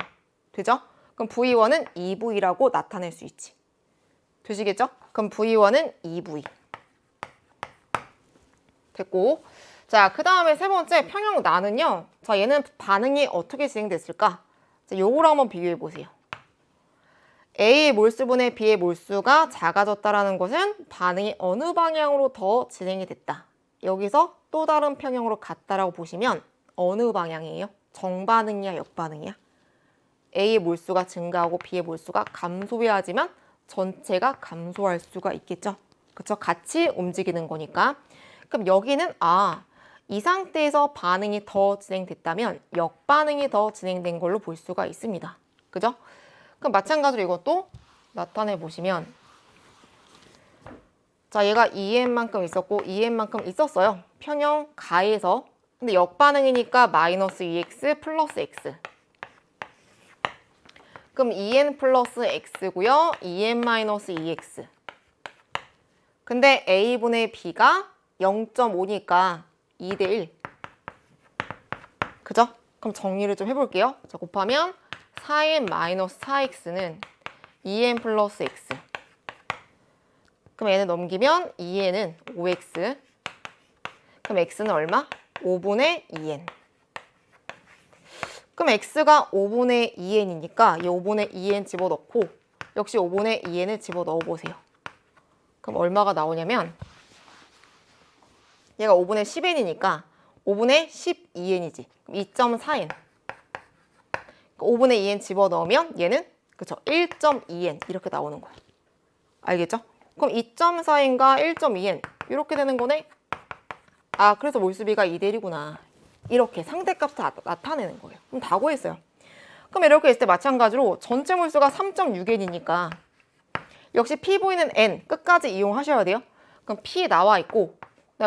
되죠? 그럼 V1은 2V라고 나타낼 수 있지. 되시겠죠? 그럼 V1은 2V. 됐고. 자, 그 다음에 세 번째 평형 나는요. 자, 얘는 반응이 어떻게 진행됐을까? 자, 요거랑 한번 비교해 보세요. A의 몰수분의 B의 몰수가 작아졌다라는 것은 반응이 어느 방향으로 더 진행이 됐다. 여기서 또 다른 평형으로 갔다라고 보시면 어느 방향이에요? 정반응이야, 역반응이야? A의 몰수가 증가하고 B의 몰수가 감소해야지만 전체가 감소할 수가 있겠죠. 그쵸? 같이 움직이는 거니까. 그럼 여기는 이 상태에서 반응이 더 진행됐다면 역반응이 더 진행된 걸로 볼 수가 있습니다. 그죠? 그럼 마찬가지로 이것도 나타내 보시면 자, 얘가 2n만큼 있었고 2n만큼 있었어요. 평형 가에서. 근데 역반응이니까 마이너스 2x 플러스 x. 그럼 2n 플러스 x고요. 2n 마이너스 2x. 근데 a분의 b가 0.5니까 2대 1. 그죠? 그럼 정리를 좀 해볼게요. 자, 곱하면 4n 마이너스 4x는 2n 플러스 x. 그럼 얘는 넘기면 2n은 5x. 그럼 x는 얼마? 5분의 2n. 그럼 x가 5분의 2n이니까 이 5분의 2n 집어넣고 역시 5분의 2n을 집어넣어보세요. 그럼 얼마가 나오냐면 얘가 5분의 10n이니까 5분의 12n이지. 2.4n. 5분의 2n 집어넣으면 얘는 그쵸 1.2n 이렇게 나오는 거야. 알겠죠? 그럼 2.4n과 1.2n 이렇게 되는 거네. 아, 그래서 몰수비가 2대 1이구나. 이렇게 상대값을 나타내는 거예요. 그럼 다 구했어요. 그럼 이렇게 했을 때 마찬가지로 전체 몰수가 3.6n이니까 역시 P 보이는 N 끝까지 이용하셔야 돼요. 그럼 P 나와 있고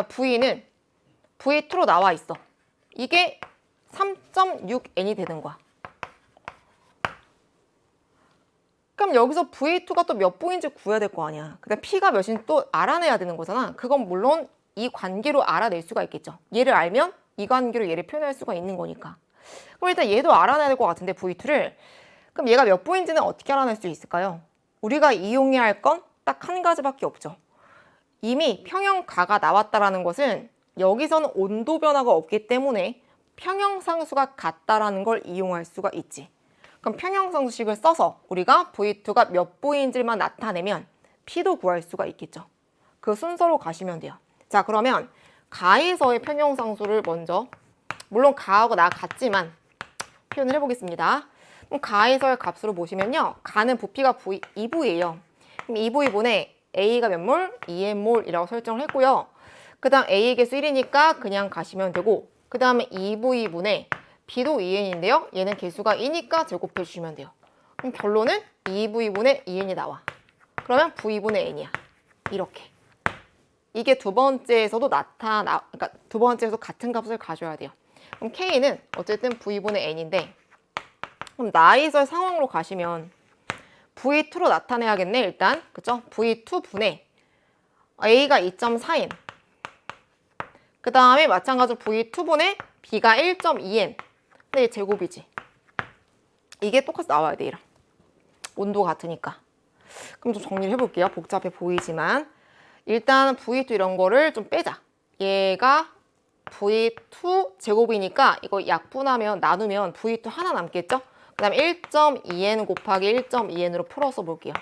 V는 V2로 나와 있어. 이게 3.6n이 되는 거야. 그럼 여기서 V2가 또 몇 V인지 구해야 될 거 아니야. 근데 P가 몇인지 또 알아내야 되는 거잖아. 그건 물론 이 관계로 알아낼 수가 있겠죠. 얘를 알면 이 관계로 얘를 표현할 수가 있는 거니까. 그럼 일단 얘도 알아내야 될 것 같은데 V2를. 그럼 얘가 몇 V인지는 어떻게 알아낼 수 있을까요? 우리가 이용해야 할 건 딱 한 가지밖에 없죠. 이미 평형가가 나왔다라는 것은 여기서는 온도 변화가 없기 때문에 평형상수가 같다라는 걸 이용할 수가 있지. 그럼 평형상수식을 써서 우리가 V2가 몇 V인지만 나타내면 P도 구할 수가 있겠죠. 그 순서로 가시면 돼요. 자, 그러면 가에서의 평형상수를 먼저, 물론 가하고 나 같지만 표현을 해보겠습니다. 그럼 가에서의 값으로 보시면요. 가는 부피가 2V예요. 그럼 2V분의 A가 몇 몰? 2n몰이라고 설정을 했고요. 그 다음 A의 개수 1이니까 그냥 가시면 되고, 그 다음에 2V분의 B도 2n인데요. 얘는 개수가 2니까 제곱해 주시면 돼요. 그럼 결론은 2V분의 2n이 나와. 그러면 V분의 n이야. 이렇게. 이게 두 번째에서도 그러니까 두 번째에서 같은 값을 가져야 돼요. 그럼 K는 어쨌든 V분의 N인데, 그럼 나이설 상황으로 가시면 V2로 나타내야겠네, 일단. 그죠? V2분의 A가 2.4N. 그 다음에 마찬가지로 V2분의 B가 1.2N. 근데 이게 제곱이지. 이게 똑같이 나와야 돼, 이랑. 온도가 같으니까. 그럼 좀 정리를 해볼게요. 복잡해 보이지만. 일단 V2 이런 거를 좀 빼자. 얘가 V2 제곱이니까 이거 약분하면, 나누면 V2 하나 남겠죠? 그 다음에 1.2N 곱하기 1.2N으로 풀어서 볼게요.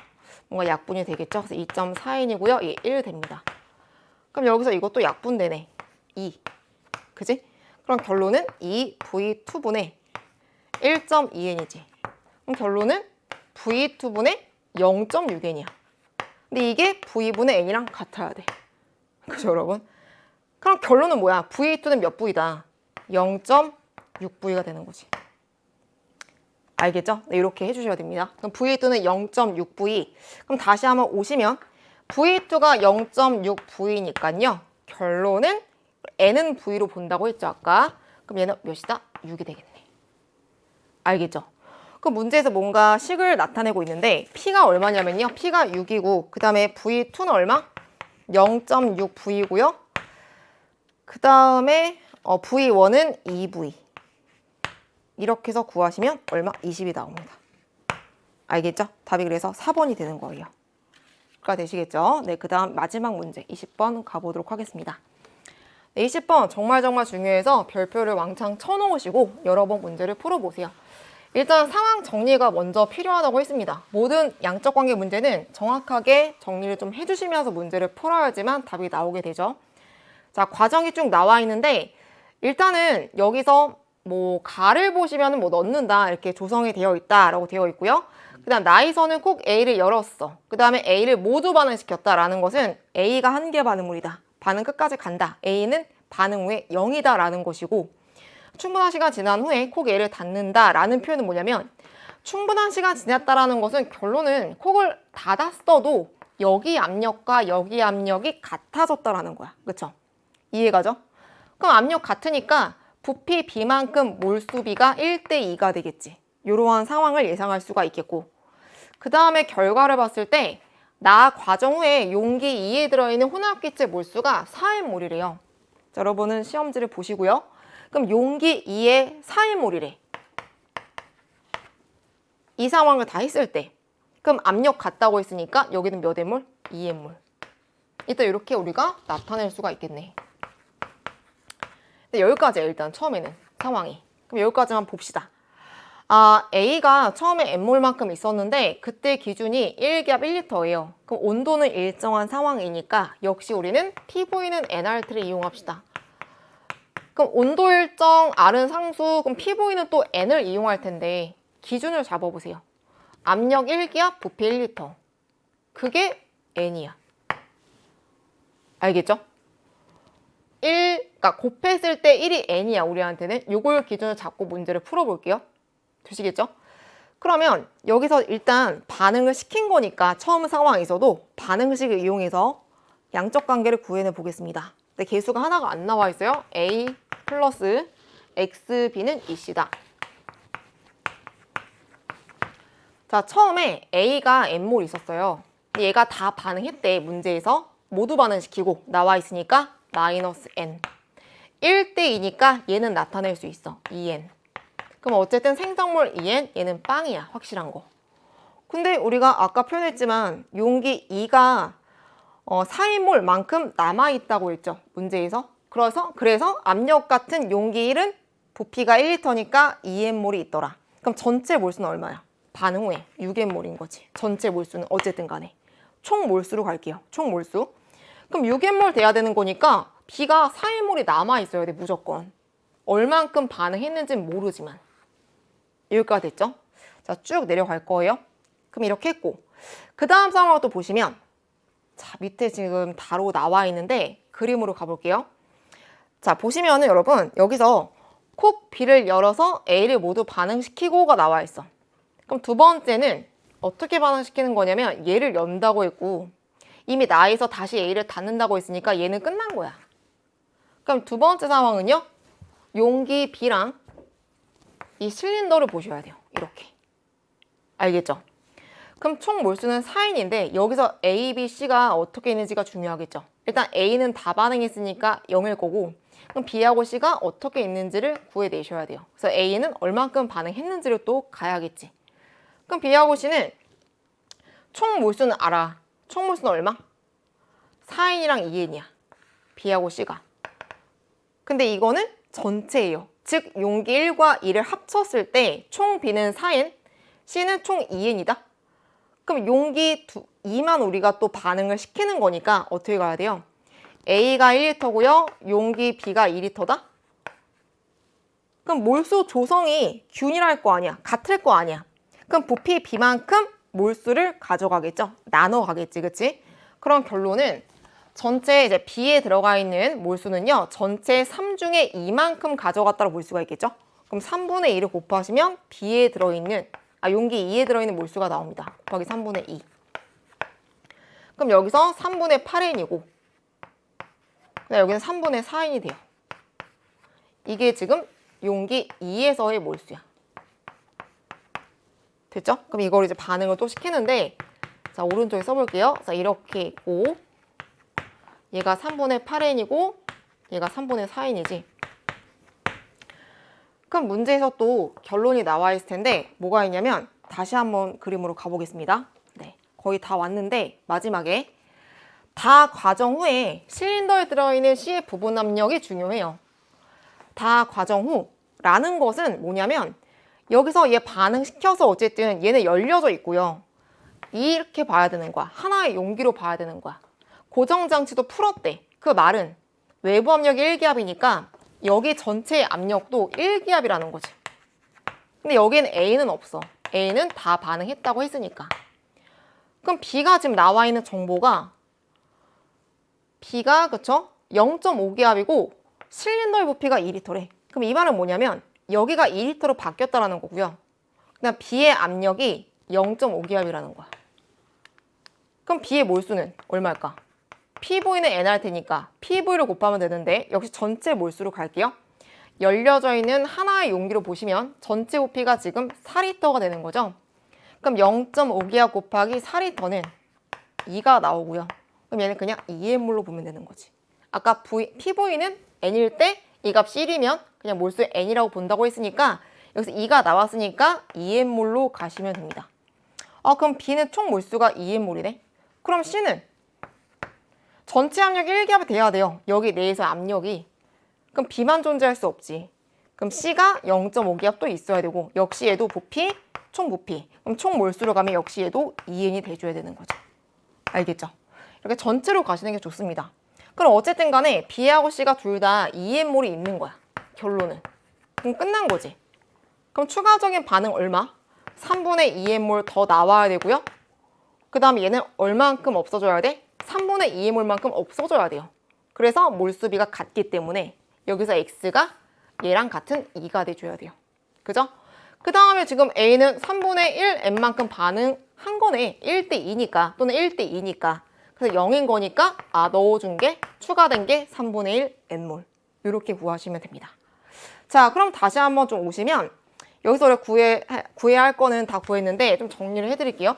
뭔가 약분이 되겠죠? 그래서 2.4N이고요. 이게 1 됩니다. 그럼 여기서 이것도 약분되네. 2. 그지? 그럼 결론은 2V2분의 1.2N이지. 그럼 결론은 V2분의 0.6N이야. 근데 이게 V분의 N이랑 같아야 돼. 그죠, 여러분? 그럼 결론은 뭐야? V2는 몇 V다? 0.6V가 되는 거지. 알겠죠? 네, 이렇게 해주셔야 됩니다. 그럼 V2는 0.6V. 그럼 다시 한번 오시면 V2가 0.6V니까요. 결론은 N은 V로 본다고 했죠, 아까. 그럼 얘는 몇이다? 6이 되겠네. 알겠죠? 그 문제에서 뭔가 식을 나타내고 있는데 P가 얼마냐면요. P가 6이고 그 다음에 V2는 얼마? 0.6V고요. 그 다음에 V1은 2V. 이렇게 해서 구하시면 얼마? 20이 나옵니다. 알겠죠? 답이 그래서 4번이 되는 거예요. 가 되시겠죠? 네, 그 다음 마지막 문제 20번 가보도록 하겠습니다. 네, 20번 정말 중요해서 별표를 왕창 쳐놓으시고 여러 번 문제를 풀어보세요. 일단 상황 정리가 먼저 필요하다고 했습니다. 모든 양적 관계 문제는 정확하게 정리를 좀 해주시면서 문제를 풀어야지만 답이 나오게 되죠. 자, 과정이 쭉 나와 있는데 일단은 여기서 뭐 가를 보시면 뭐 넣는다 이렇게 조성이 되어 있다라고 되어 있고요. 그 다음 나이선은 꼭 A를 열었어. 그 다음에 A를 모두 반응시켰다라는 것은 A가 한 개 반응물이다. 반응 끝까지 간다. A는 반응 후에 0이다 라는 것이고, 충분한 시간 지난 후에 콕 A를 닫는다 라는 표현은 뭐냐면, 충분한 시간 지났다라는 것은 결론은 콕을 닫았어도 여기 압력과 여기 압력이 같아졌다라는 거야. 그쵸? 이해가죠? 그럼 압력 같으니까 부피 B만큼 몰수 B가 1대2가 되겠지. 이러한 상황을 예상할 수가 있겠고, 그 다음에 결과를 봤을 때 나 과정 후에 용기 2에 들어있는 혼합기체 몰수가 4N몰이래요. 자, 여러분은 시험지를 보시고요. 그럼 용기 2에 4N몰이래. 이 상황을 다 했을 때 그럼 압력 같다고 했으니까 여기는 몇 N몰? 2N몰. 일단 이렇게 우리가 나타낼 수가 있겠네. 여기까지예요. 일단 처음에는 상황이. 그럼 여기까지만 봅시다. A가 처음에 N몰만큼 있었는데 그때 기준이 1기압 1리터예요. 그럼 온도는 일정한 상황이니까 역시 우리는 P보이는 nRT를 이용합시다. 그럼 온도 일정, R은 상수, 그럼 P보이는 또 N을 이용할 텐데 기준을 잡아보세요. 압력 1기압, 부피 1리터. 그게 N이야. 알겠죠? 그러니까 곱했을 때 1이 N이야, 우리한테는. 요걸 기준을 잡고 문제를 풀어볼게요. 되시겠죠? 그러면 여기서 일단 반응을 시킨 거니까 처음 상황에서도 반응식을 이용해서 양적 관계를 구해내 보겠습니다. 근데 개수가 하나가 안 나와 있어요. A 플러스 XB는 EC다. 자, 처음에 A가 N몰 있었어요. 얘가 다 반응했대, 문제에서. 모두 반응시키고 나와 있으니까 마이너스 N. 1대2니까 얘는 나타낼 수 있어. 2N. 그럼 어쨌든 생성물 2N, 얘는 빵이야. 확실한 거. 근데 우리가 아까 표현했지만 용기 2가 4인몰만큼 남아있다고 했죠. 문제에서. 그래서 압력 같은 용기 1은 부피가 1리터니까 2N몰이 있더라. 그럼 전체 몰수는 얼마야? 반응 후에 6N몰인 거지. 전체 몰수는 어쨌든 간에. 총 몰수로 갈게요. 총 몰수. 그럼 6N몰 돼야 되는 거니까 B가 4N몰이 남아있어야 돼. 무조건. 얼만큼 반응했는지는 모르지만. 여기까지 됐죠? 자, 쭉 내려갈 거예요. 그럼 이렇게 했고, 그 다음 상황을 또 보시면, 자, 밑에 지금 다로 나와 있는데 그림으로 가볼게요. 자, 보시면은 여러분 여기서 콕 B를 열어서 A를 모두 반응시키고가 나와 있어. 그럼 두 번째는 어떻게 반응시키는 거냐면 얘를 연다고 했고 이미 나에서 다시 A를 닫는다고 했으니까 얘는 끝난 거야. 그럼 두 번째 상황은요? 용기 B랑 이 실린더를 보셔야 돼요. 이렇게. 알겠죠? 그럼 총 몰수는 4인인데 여기서 A, B, C가 어떻게 있는지가 중요하겠죠. 일단 A는 다 반응했으니까 0일 거고 그럼 B하고 C가 어떻게 있는지를 구해내셔야 돼요. 그래서 A는 얼만큼 반응했는지를 또 가야겠지. 그럼 B하고 C는 총 몰수는 알아. 총 몰수는 얼마? 4N이랑 2N이야. B하고 C가. 근데 이거는 전체예요. 즉 용기 1과 2를 합쳤을 때 총 B는 4N, C는 총 2N이다. 그럼 용기 2만 우리가 또 반응을 시키는 거니까 어떻게 가야 돼요? A가 1리터고요. 용기 B가 2리터다? 그럼 몰수 조성이 균일할 거 아니야. 같을 거 아니야. 그럼 부피 B만큼 몰수를 가져가겠죠. 나눠 가겠지. 그치? 그럼 결론은 전체 이제 B에 들어가 있는 몰수는요. 전체 3 중에 2만큼 가져갔다고 볼 수가 있겠죠. 그럼 3분의 2를 곱하시면 B에 들어있는 용기 2에 들어있는 몰수가 나옵니다. 곱하기 3분의 2. 그럼 여기서 3분의 8N이고 여기는 3분의 4N이 돼요. 이게 지금 용기 2에서의 몰수야. 됐죠? 그럼 이걸 이제 반응을 또 시키는데 자 오른쪽에 써볼게요. 자 이렇게 있고 얘가 3분의 8N이고 얘가 3분의 4N이지. 그럼 문제에서 또 결론이 나와 있을 텐데 뭐가 있냐면 다시 한번 그림으로 가보겠습니다. 네, 거의 다 왔는데 마지막에 다 과정 후에 실린더에 들어있는 C의 부분 압력이 중요해요. 다 과정 후라는 것은 뭐냐면 여기서 얘 반응시켜서 어쨌든 얘는 열려져 있고요. 이렇게 봐야 되는 거야. 하나의 용기로 봐야 되는 거야. 고정장치도 풀었대. 그 말은 외부 압력이 1기압이니까 여기 전체의 압력도 1기압이라는 거지. 근데 여기는 A는 없어. A는 다 반응했다고 했으니까. 그럼 B가 지금 나와 있는 정보가 B가 그쵸? 0.5기압이고 실린더의 부피가 2리터래. 그럼 이 말은 뭐냐면 여기가 2리터로 바뀌었다라는 거고요. 그다음 B의 압력이 0.5기압이라는 거야. 그럼 B의 몰수는 얼마일까? PV는 N 할 테니까 PV를 곱하면 되는데 역시 전체 몰수로 갈게요. 열려져 있는 하나의 용기로 보시면 전체 부피가 지금 4리터가 되는 거죠. 그럼 0.5기압 곱하기 4리터는 2가 나오고요. 그럼 얘는 그냥 2N몰로 보면 되는 거지. 아까 PV는 N일 때 이 값이 1이면 그냥 몰수 N이라고 본다고 했으니까 여기서 2가 나왔으니까 2N몰로 가시면 됩니다. 그럼 B는 총 몰수가 2N몰이네. 그럼 C는 전체 압력이 1기압이 돼야 돼요. 여기 내에서 압력이. 그럼 B만 존재할 수 없지. 그럼 C가 0.5기압 또 있어야 되고 역시 얘도 부피, 총 부피. 그럼 총 몰수로 가면 역시 얘도 2N이 돼줘야 되는 거죠. 알겠죠? 이렇게 전체로 가시는 게 좋습니다. 그럼 어쨌든 간에 B하고 C가 둘 다 2N몰이 있는 거야. 결론은. 그럼 끝난 거지. 그럼 추가적인 반응 얼마? 3분의 2N몰 더 나와야 되고요. 그 다음에 얘는 얼만큼 없어져야 돼? 3분의 2N몰만큼 없어져야 돼요. 그래서 몰수비가 같기 때문에 여기서 X가 얘랑 같은 2가 돼줘야 돼요. 그죠? 그 다음에 지금 A는 3분의 1N만큼 반응한 거네. 1대 2니까 또는 1대 2니까. 그래서 0인 거니까 넣어준 게 추가된 게 3분의 1 N몰. 이렇게 구하시면 됩니다. 자, 그럼 다시 한번 좀 오시면 여기서 우리가 구해야 할 거는 다 구했는데 좀 정리를 해드릴게요.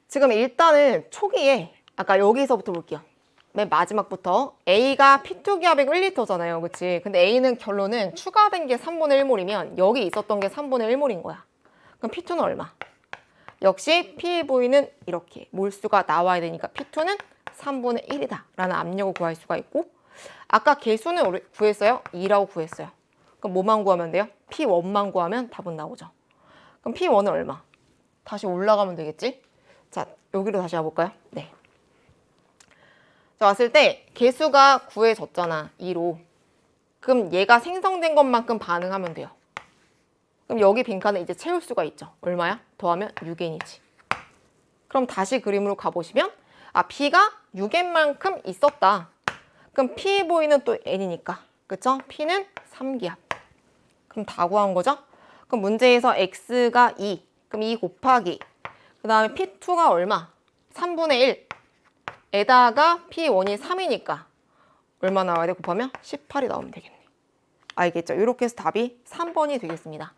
지금 일단은 초기에 아까 여기서부터 볼게요. 맨 마지막부터 A가 P2 기압이고 1리터잖아요. 그치? 근데 A는 결론은 추가된 게 3분의 1몰이면 여기 있었던 게 3분의 1몰인 거야. 그럼 P2는 얼마? 역시 PV는 이렇게 몰수가 나와야 되니까 P2는 3분의 1이다 라는 압력을 구할 수가 있고 아까 개수는 우리 구했어요? 2라고 구했어요. 그럼 뭐만 구하면 돼요? P1만 구하면 답은 나오죠. 그럼 P1은 얼마? 다시 올라가면 되겠지? 자, 여기로 다시 와볼까요? 네. 자, 왔을 때 개수가 구해졌잖아. 2로. 그럼 얘가 생성된 것만큼 반응하면 돼요. 그럼 여기 빈칸을 이제 채울 수가 있죠. 얼마야? 더하면 6N이지. 그럼 다시 그림으로 가보시면 B가 6N만큼 있었다. 그럼 P 보이는 또 N이니까. 그쵸? P는 3기압. 그럼 다 구한 거죠? 그럼 문제에서 X가 2. 그럼 2 곱하기. 그 다음에 P2가 얼마? 3분의 1. 에다가 P1이 3이니까 얼마 나와야 돼? 곱하면 18이 나오면 되겠네. 알겠죠? 이렇게 해서 답이 3번이 되겠습니다.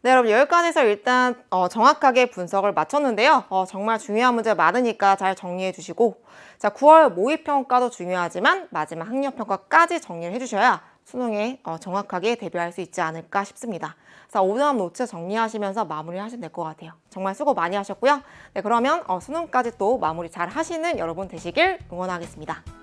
네, 여러분 여기까지해서 일단 정확하게 분석을 마쳤는데요. 정말 중요한 문제 많으니까 잘 정리해 주시고, 자 9월 모의평가도 중요하지만 마지막 학력평가까지 정리를 해주셔야 수능에 정확하게 대비할 수 있지 않을까 싶습니다. 자, 오답 노트 정리하시면서 마무리 하시면 될 것 같아요. 정말 수고 많이 하셨고요. 네, 그러면 수능까지 또 마무리 잘 하시는 여러분 되시길 응원하겠습니다.